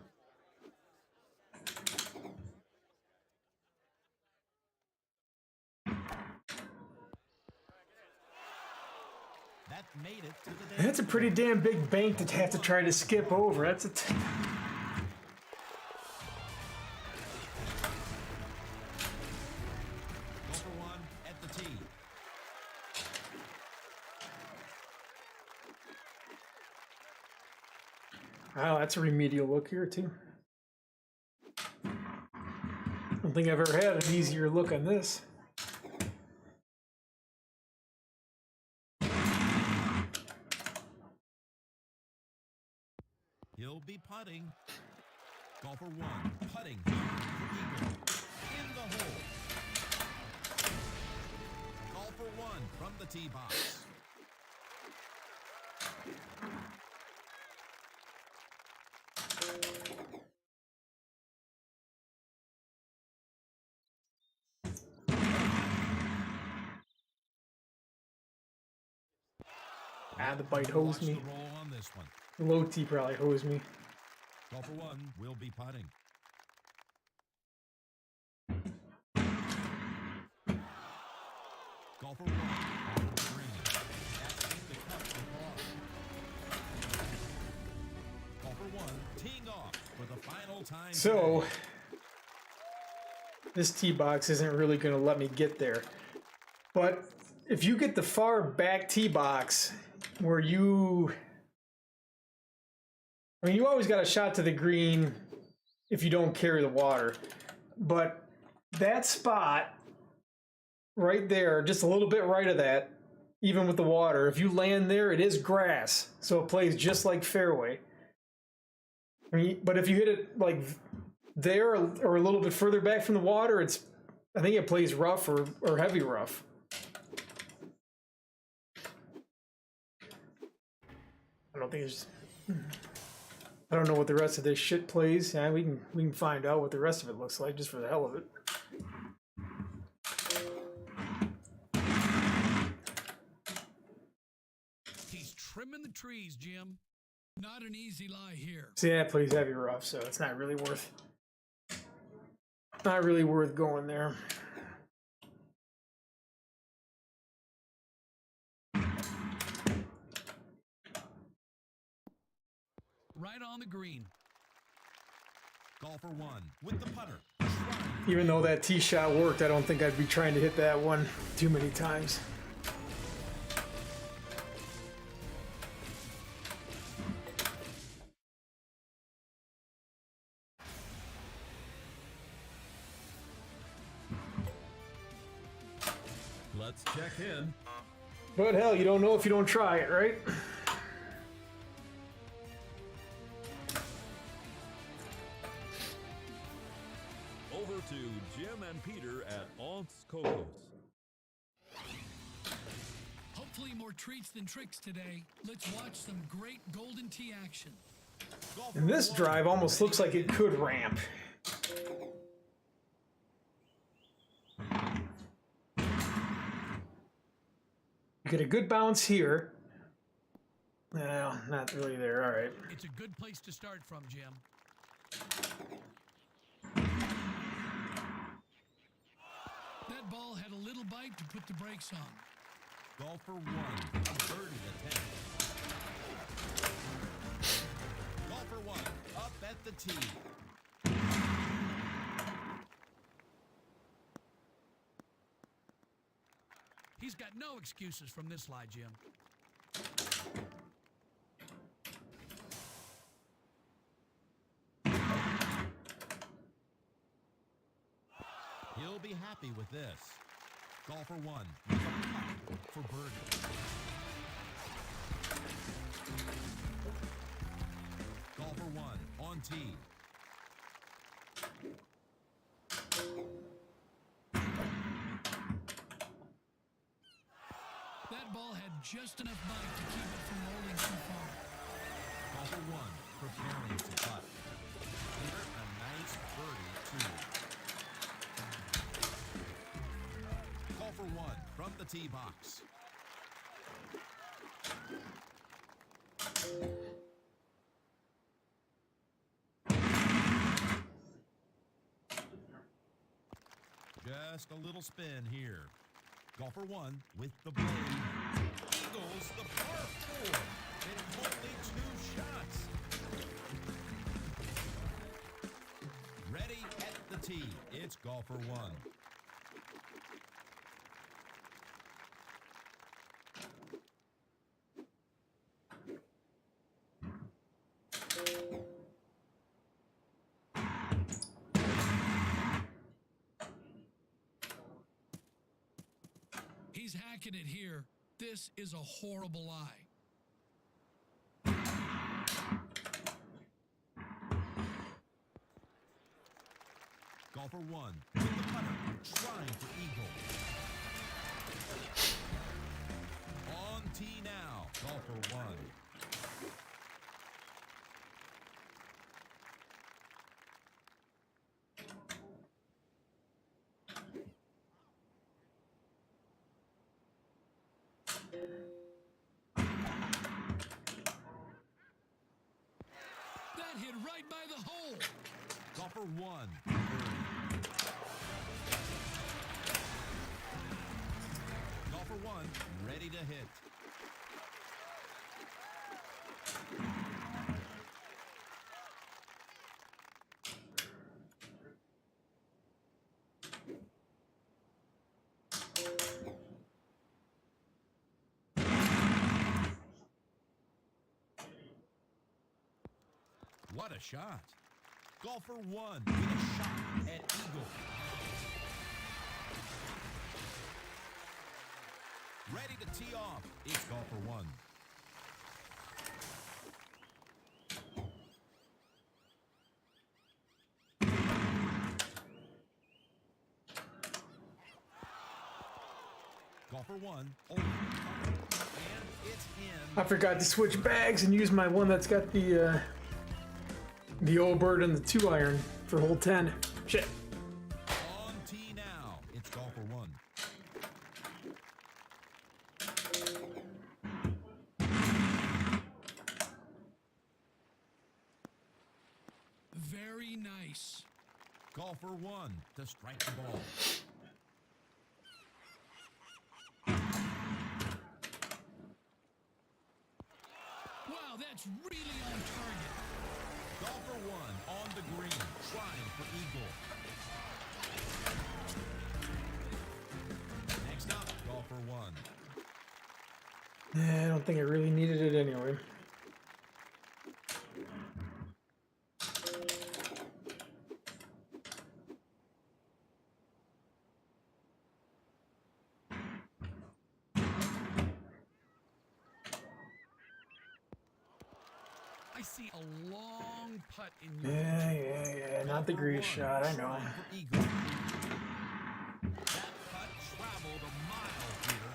That made it to the day. That's a pretty damn big bank to have to try to skip over. That's a Go for one at the tee. wow, that's a remedial look here too. I don't think I've ever had an easier look on this. He'll be putting. Golfer one, putting for eagle. In the hole. Golfer one from the tee box. Ah, the bite hosed Watch me. the roll on this one. The low tee probably hosed me. Golfer one will be putting. Golfer one on the green. Asking to cut the ball. Golfer one teeing off for the final time. So today. this tee box isn't really going to let me get there. But if you get the far back tee box where you always got a shot to the green if you don't carry the water. But that spot right there, just a little bit right of that, even with the water, if you land there, it is grass. So it plays just like fairway. But if you hit it like there or a little bit further back from the water, I think it plays rough or heavy rough. I don't know what the rest of this shit plays. Yeah, we can find out what the rest of it looks like just for the hell of it. He's trimming the trees, Jim. Not an easy lie here. See, that plays heavy rough, so it's not really worth going there. Right on the green. Golfer one with the putter. Even though that tee shot worked, I don't think I'd be trying to hit that one too many times. Let's check in. But hell, you don't know if you don't try it, right? Over to Jim and Peter at Aunt's Cocos. Hopefully more treats than tricks today. Let's watch some great golden tee action. And this drive almost looks like it could ramp. You get a good bounce here. Well, not really there. All right. It's a good place to start from, Jim. That ball had a little bite to put the brakes on. Golfer one, a birdie attempt. Golfer one, up at the tee. He's got no excuses from this lie, Jim. He'll be happy with this. Golfer one, with a putt for birdie. Golfer one, on tee. That ball had just enough bite to keep it from rolling too far. Golfer 1 preparing to putt. Peter, a nice birdie, 2. Golfer 1 from the tee box. Just a little spin here. Golfer 1 with the blade. Eagles the par 4 in only 2 shots. Ready at the tee. It's golfer 1. He's hacking it here. This is a horrible lie. Golfer 1 with the putter, trying for eagle. On tee now, golfer 1. That hit right by the hole. Golfer 1. Golfer 1 ready to hit. What a shot. Golfer 1 with a shot at eagle. Ready to tee off. It's golfer 1. Golfer 1 over the putter, and it's in. I forgot to switch bags and use my one that's got the old bird and the 2-iron for hole 10. Shit. On tee now. It's golfer 1. Very nice. Golfer 1 to strike the ball. Wow, that's really on target. Golfer 1 on the green, trying for eagle. Next up, golfer 1. I don't think I really needed it anyway. I see a long putt in your Yeah. Not the grease shot, I know. Trying for eagle. That putt traveled a mile, Peter.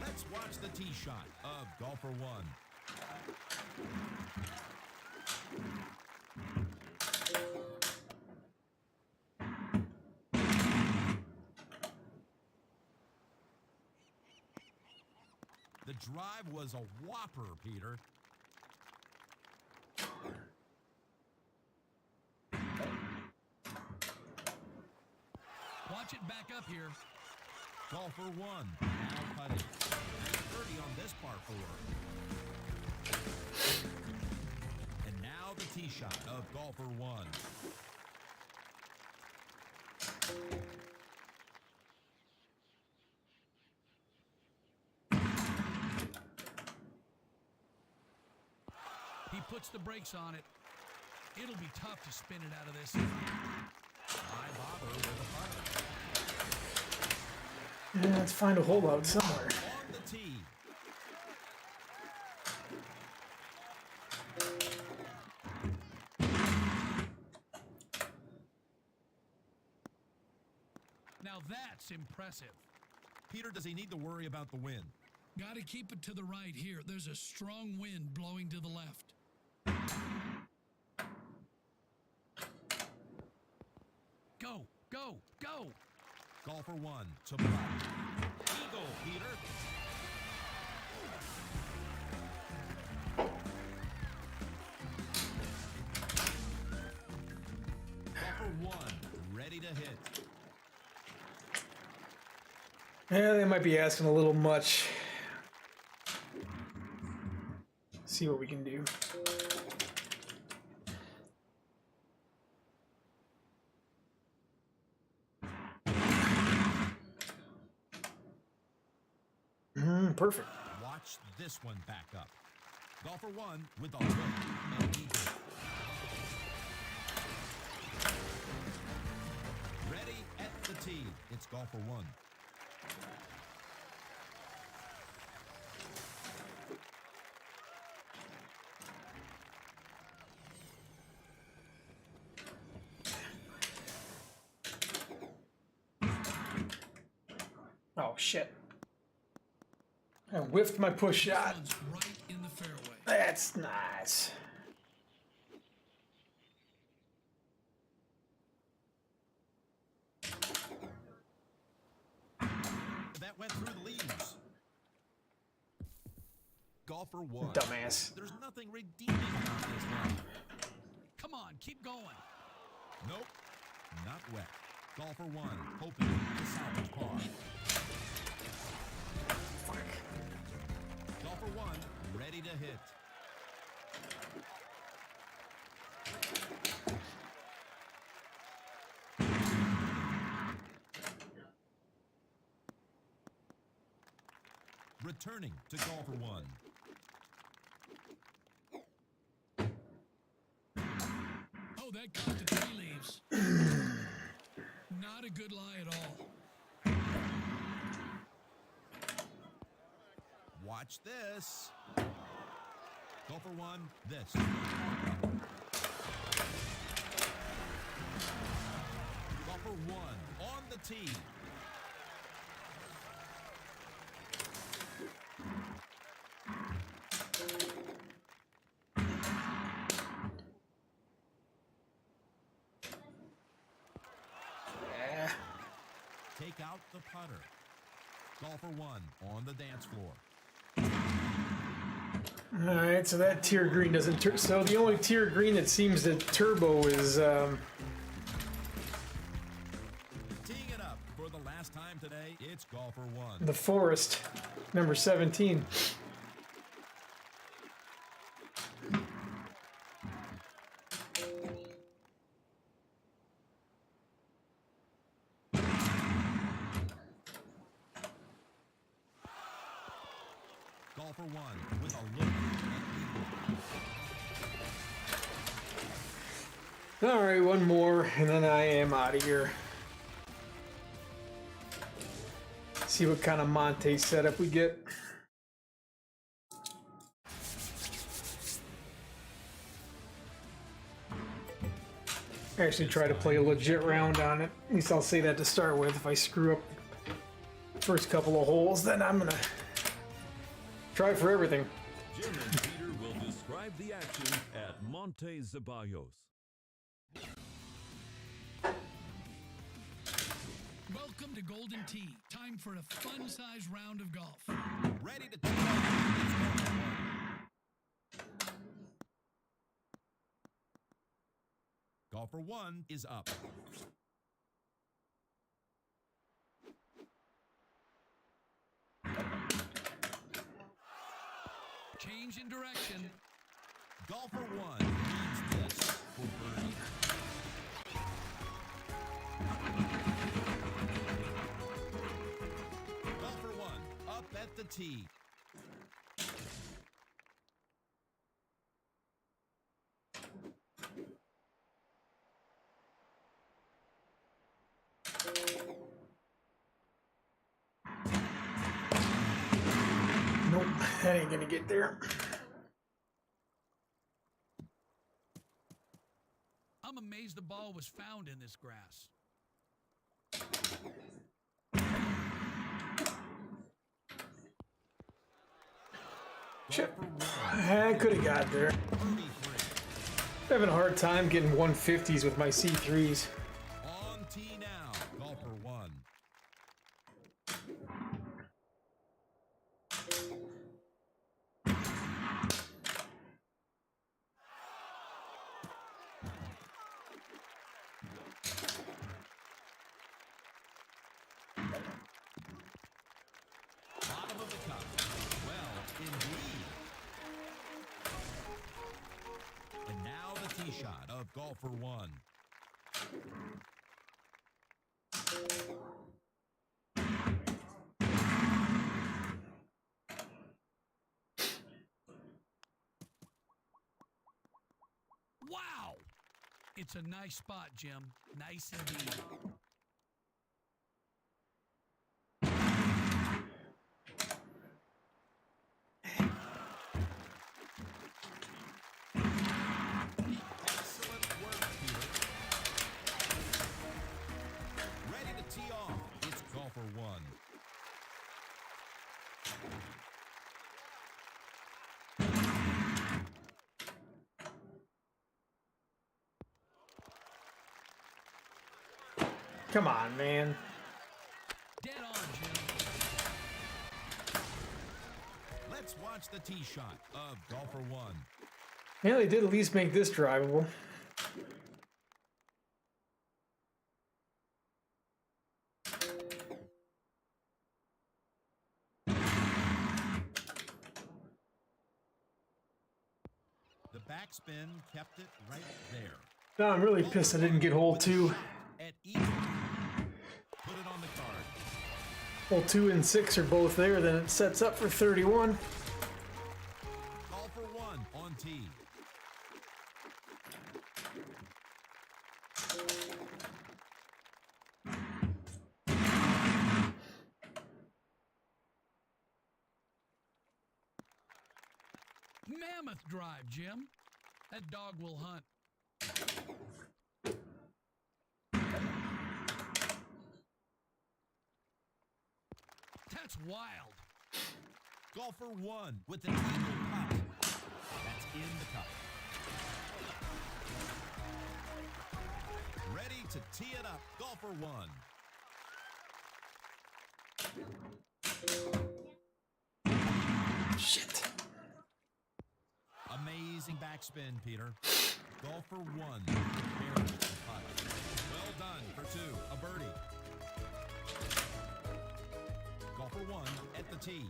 Let's watch the tee shot of golfer 1. The drive was a whopper, Peter. Watch it back up here. Golfer 1 now putting. Nice birdie on this par 4. And now the tee shot of golfer 1. He puts the brakes on it. It'll be tough to spin it out of this. Why bother with a putter? Yeah, let's find a hole out somewhere. On the tee. Now that's impressive. Peter, does he need to worry about the win? Got to keep it to the right here. There's a strong wind blowing to the left. Go, go, go. Golfer 1 to block. Eagle, Peter. Golfer 1 ready to hit. Yeah, they might be asking a little much. See what we can do. Perfect. Watch this one back up. Golfer 1 with a hook and eagle. Ready at the tee. It's golfer 1. Oh, shit. I whiffed my push shot. One's right in the fairway. That's nice. That went through the leaves. Golfer 1. Dumbass. There's nothing redeeming about this one. Come on, keep going. Nope, not wet. Golfer 1 hoping to salvage par. Golfer 1 ready to hit. Returning to golfer 1. Oh, that caught the tea leaves. Not a good lie at all. Watch this. Golfer 1, this. Golfer 1 on the tee. Yeah. Take out the putter. Golfer 1 on the dance floor. All right, so that tier green doesn't. So the only tier green that seems to turbo is Teeing it up for the last time today, it's golfer 1. the forest, number 17. Golfer 1 with a look. All right, one more, and then I am out of here. See what kind of Monte setup we get. Actually, try to play a legit round on it. At least I'll say that to start with. If I screw up the first couple of holes, then I'm gonna try for everything. Jim and Peter will describe the action at Monte Zeballos. Welcome to Golden Tee. Time for a fun-sized round of golf. Ready to tee off. It's golfer 1. Golfer 1 is up. Change in direction. Golfer 1 needs this for birdie. Golfer 1 up at the tee. Nope, that ain't gonna get there. I'm amazed the ball was found in this grass. Shit. Golfer 1, I could have got there. 33. Having a hard time getting 150s with my C3s. On tee now, golfer 1. Bottom of the cup. Well, indeed. And now the tee shot of golfer 1. Wow! It's a nice spot, Jim. Nice indeed. Excellent work, Peter. Ready to tee off. It's golfer 1. Come on, man. Dead on, Jim. Let's watch the tee shot of golfer 1. Yeah, they did at least make this drivable. The backspin kept it right there. No, I'm really pissed I didn't get hole 2. At even. Put it on the card. Hole 2 and 6 are both there, then it sets up for 31. Golfer 1 on tee. Mammoth drive, Jim. That dog will hunt. That's wild. Golfer 1 with an eagle putt. That's in the cup. Ready to tee it up. Golfer 1. Shit. Amazing backspin, Peter. Golfer 1. Preparing the putt. Well done for 2. A birdie. Golfer 1 at the tee.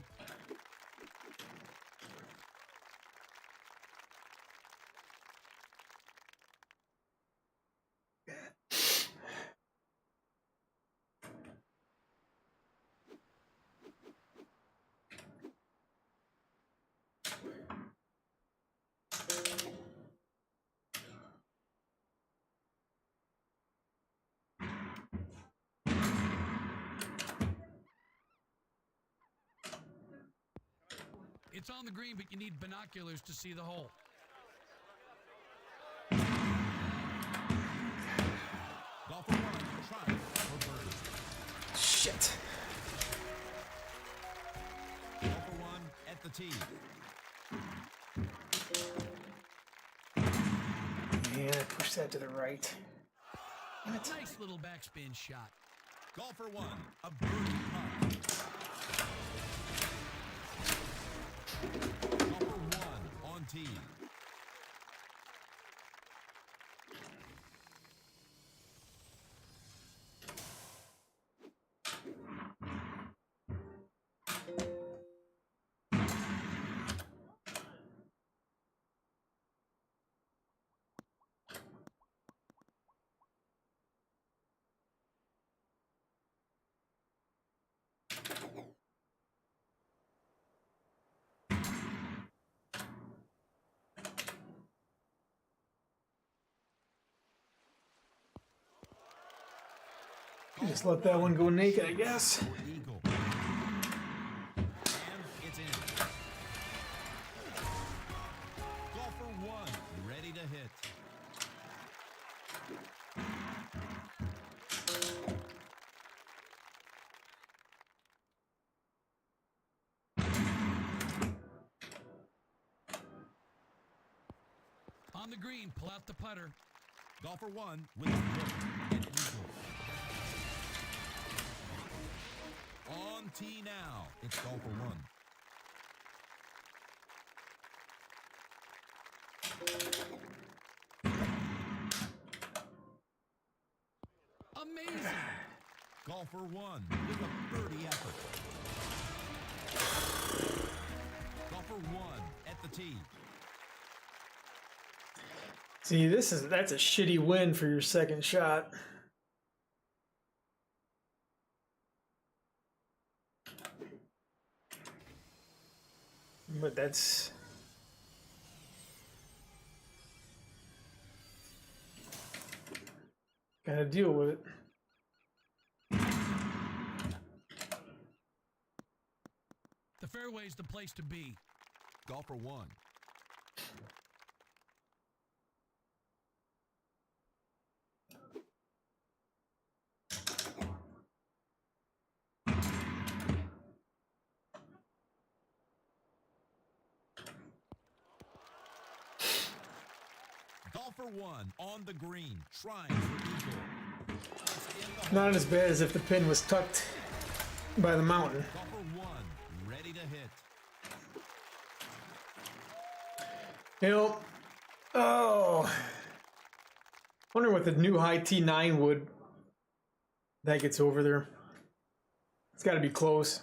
It's on the green, but you need binoculars to see the hole. Golfer 1 trying for birdie. Shit. Golfer 1 at the tee. Man, I pushed that to the right. Nice little backspin shot. Golfer 1, a birdie putt. Golfer 1 on tee. Just let that one go naked, I guess. Eagle. And it's in. Golfer 1 ready to hit. On the green, pull out the putter. Golfer 1 with a hook and eagle. On tee now. It's golfer 1. Amazing. Golfer 1 with a birdie effort. Golfer 1 at the tee. See, that's a shitty win for your second shot. But that's gotta deal with it. The fairway's the place to be. Golfer 1. Golfer 1 on the green, trying for eagle. It's in the hole. Not as bad as if the pin was tucked by the mountain. Golfer 1 ready to hit. You know, oh, wonder what the new high T9 would that gets over there. It's got to be close.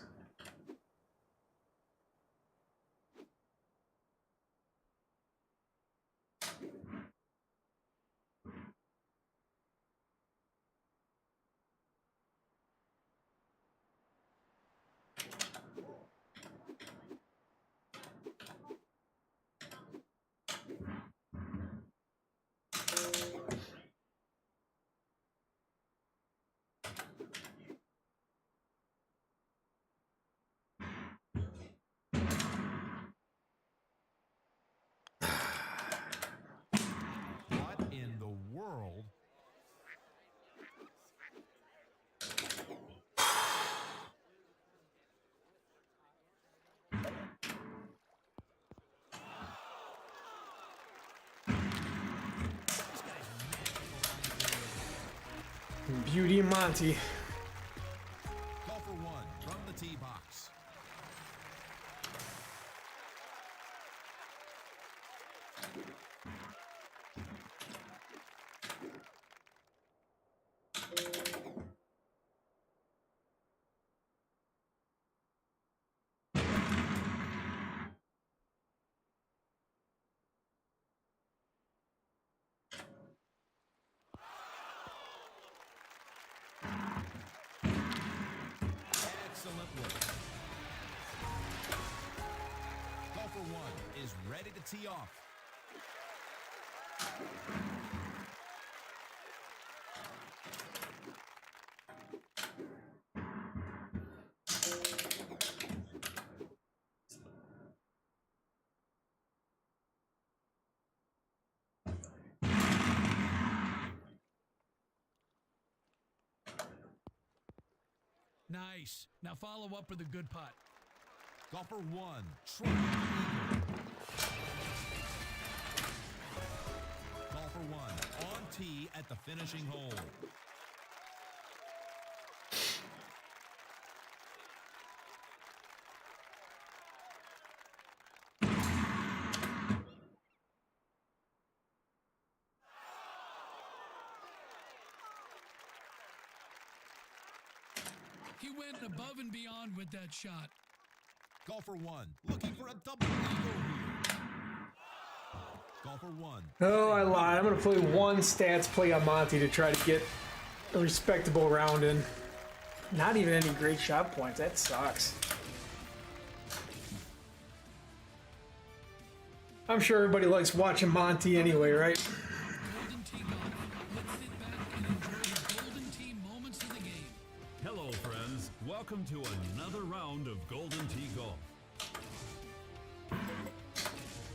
What in the world? Beauty Monty. Golfer 1 from the tee box. Excellent work. Golfer 1 is ready to tee off. Nice. Now follow up with a good putt. Golfer 1 trying the eagle. Golfer 1 on tee at the finishing hole. He went above and beyond with that shot. Golfer 1 looking for a double eagle here. Golfer 1. Oh, I lied. I'm going to play one stats play on Monty to try to get a respectable round in. Not even any great shot points. That sucks. I'm sure everybody likes watching Monty anyway, right? Golden Tee Golf. Let's sit back and enjoy the Golden Tee moments of the game. Hello, friends. Welcome to another round of Golden Tee Golf.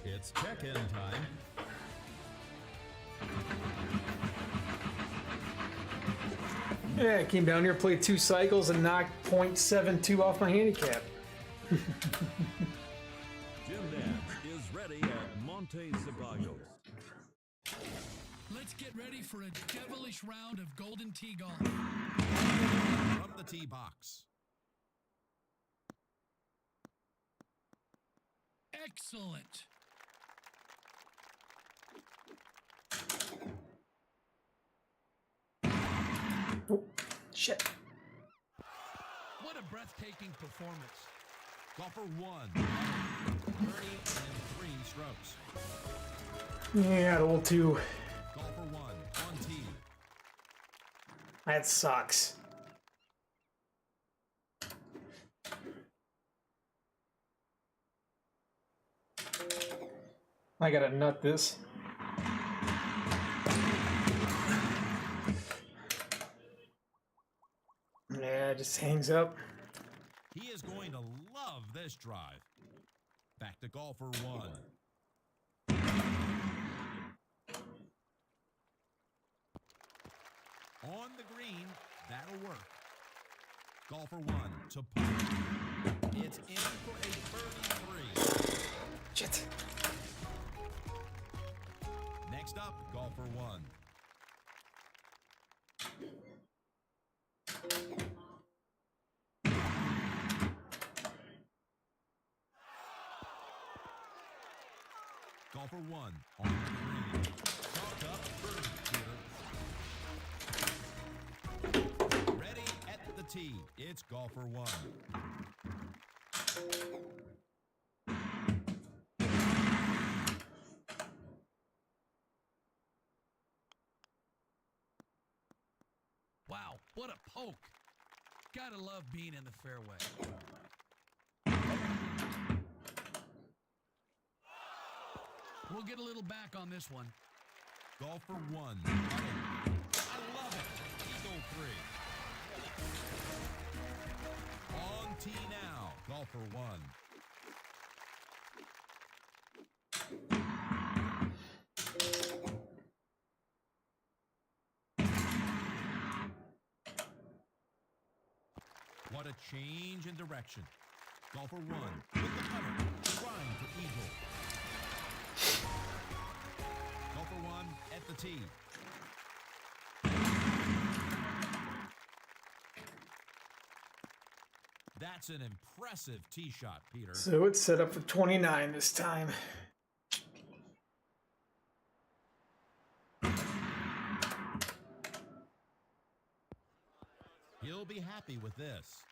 It's check-in time. Yeah, I came down here, played 2 cycles, and knocked .72 off my handicap. Jim Nance is ready at Monte Ceballos. Let's get ready for a devilish round of golden tee golf. From the tee box. Excellent. Oh, shit. What a breathtaking performance. Golfer 1. Birdie and 3 strokes. Yeah, hole 2. Golfer 1 on tee. That sucks. I gotta nut this. Yeah, it just hangs up. He is going to love this drive. Back to golfer 1. On the green, that'll work. Golfer 1 to putt. It's in for a birdie 3. Shit. Next up, golfer 1. Golfer 1 on the green. Chalked up birdie, Peter. Ready at the tee. It's golfer 1. Wow, what a poke. Gotta love being in the fairway. We'll get a little back on this one. Golfer 1. I love it. Eagle 3. On tee now. Golfer 1. What a change in direction. Golfer 1 with the putter, trying to eagle. Golfer 1 at the tee. That's an impressive tee shot, Peter. So it's set up for 29 this time. He'll be happy with this.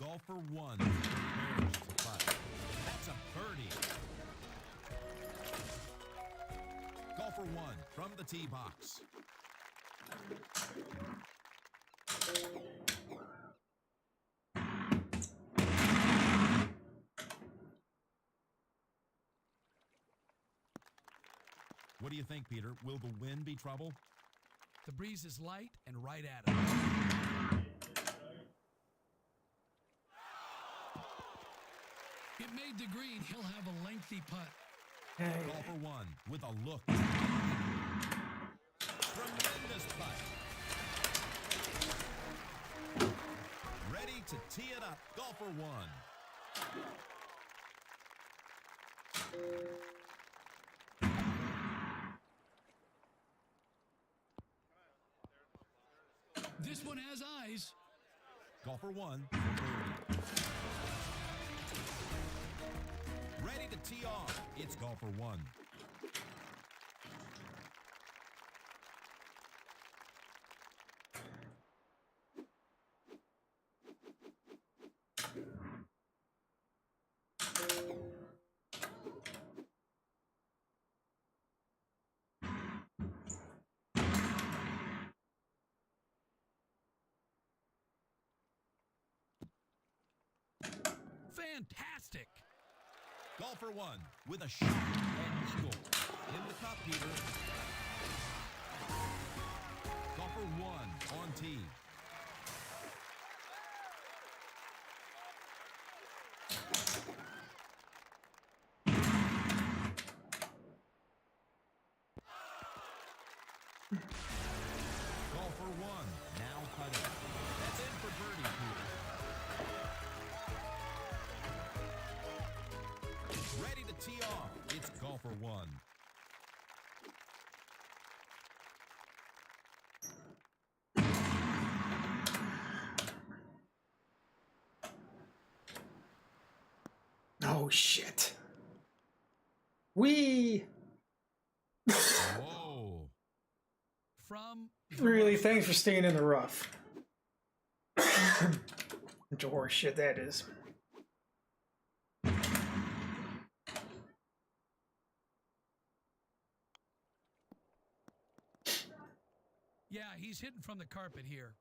Golfer 1 prepares to putt. That's a birdie. Golfer 1 from the tee box. What do you think, Peter? Will the wind be trouble? The breeze is light and right at him. It made the green. He'll have a lengthy putt. Hey. Golfer 1 with a look. Tremendous putt. Ready to tee it up. Golfer 1. This one has eyes. Golfer 1 for birdie. Ready to tee off. It's golfer 1. Fantastic. Golfer 1 with a shot and eagle. In the cup, Peter. Golfer 1 on tee. Golfer 1 now putting. That's in for birdie, Peter. Ready to tee off. It's golfer 1. Oh, shit. We Whoa. From really, thanks for staying in the rough. Bunch of horse shit that is. yeah, he's hitting from the carpet here.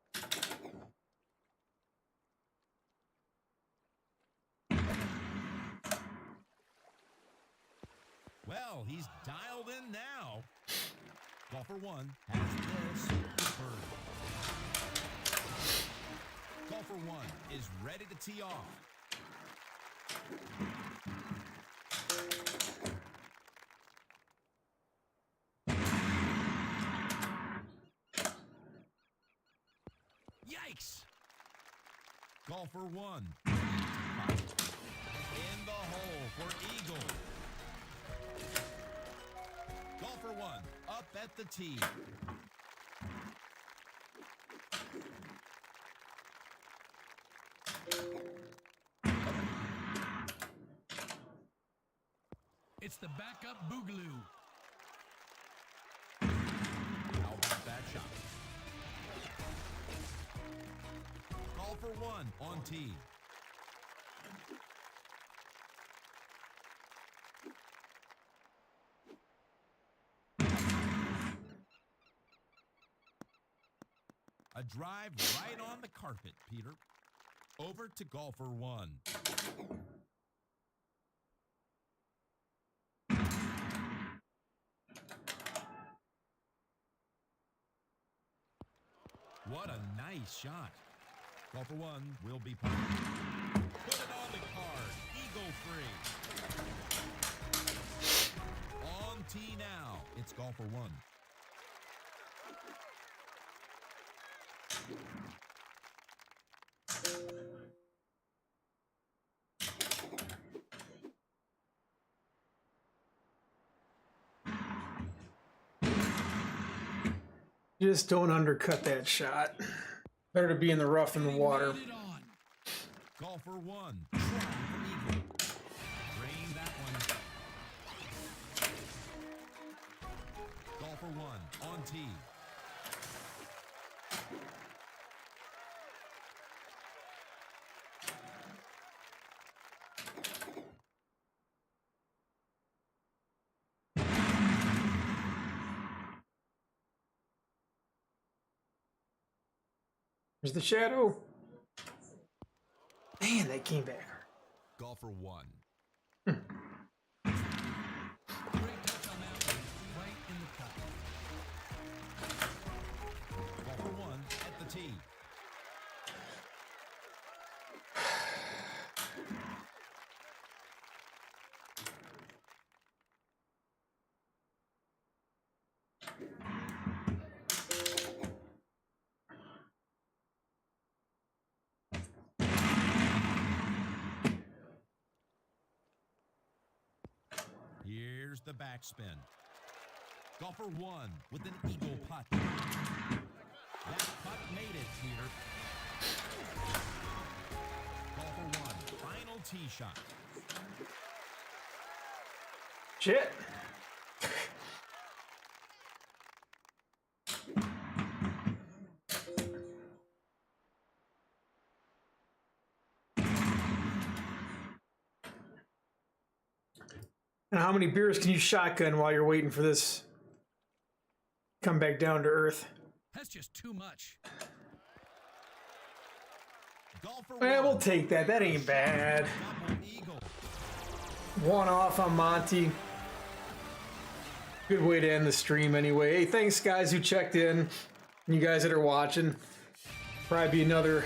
Well, he's dialed in now. Golfer 1 has this bird. Golfer 1 is ready to tee off. Yikes! Golfer 1 in the hole for eagle. Golfer 1 up at the tee. It's the backup boogaloo. How about that shot? Golfer 1 on tee. A drive right on the carpet, Peter. Over to golfer 1. What a nice shot. Golfer 1 will be putting. Put it on the card. Eagle free. On tee now. It's golfer 1. Just don't undercut that shot. Better to be in the rough than the water. Laid it on. Golfer 1. Trying for eagle. Drain that one. Golfer 1 on tee. There's the shadow. Man, that came back. Golfer 1. Great touch on that one. Right in the cup. Golfer 1 at the tee. Here's the backspin. Golfer 1 with an eagle putt. That putt made it, Peter. Golfer 1, final tee shot. Shit. And how many beers can you shotgun while you're waiting for this? Come back down to earth. That's just too much. Golfer Yeah, 1. we'll take that. That ain't bad. Double eagle. One off on Monty. Good way to end the stream anyway. Hey, thanks guys who checked in. You guys that are watching. Probably be another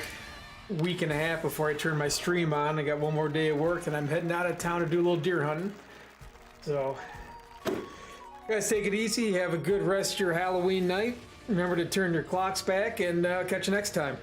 week and a half before I turn my stream on. I got one more day of work and I'm heading out of town to do a little deer hunting. So, you guys take it easy. Have a good rest of your Halloween night. Remember to turn your clocks back and catch you next time.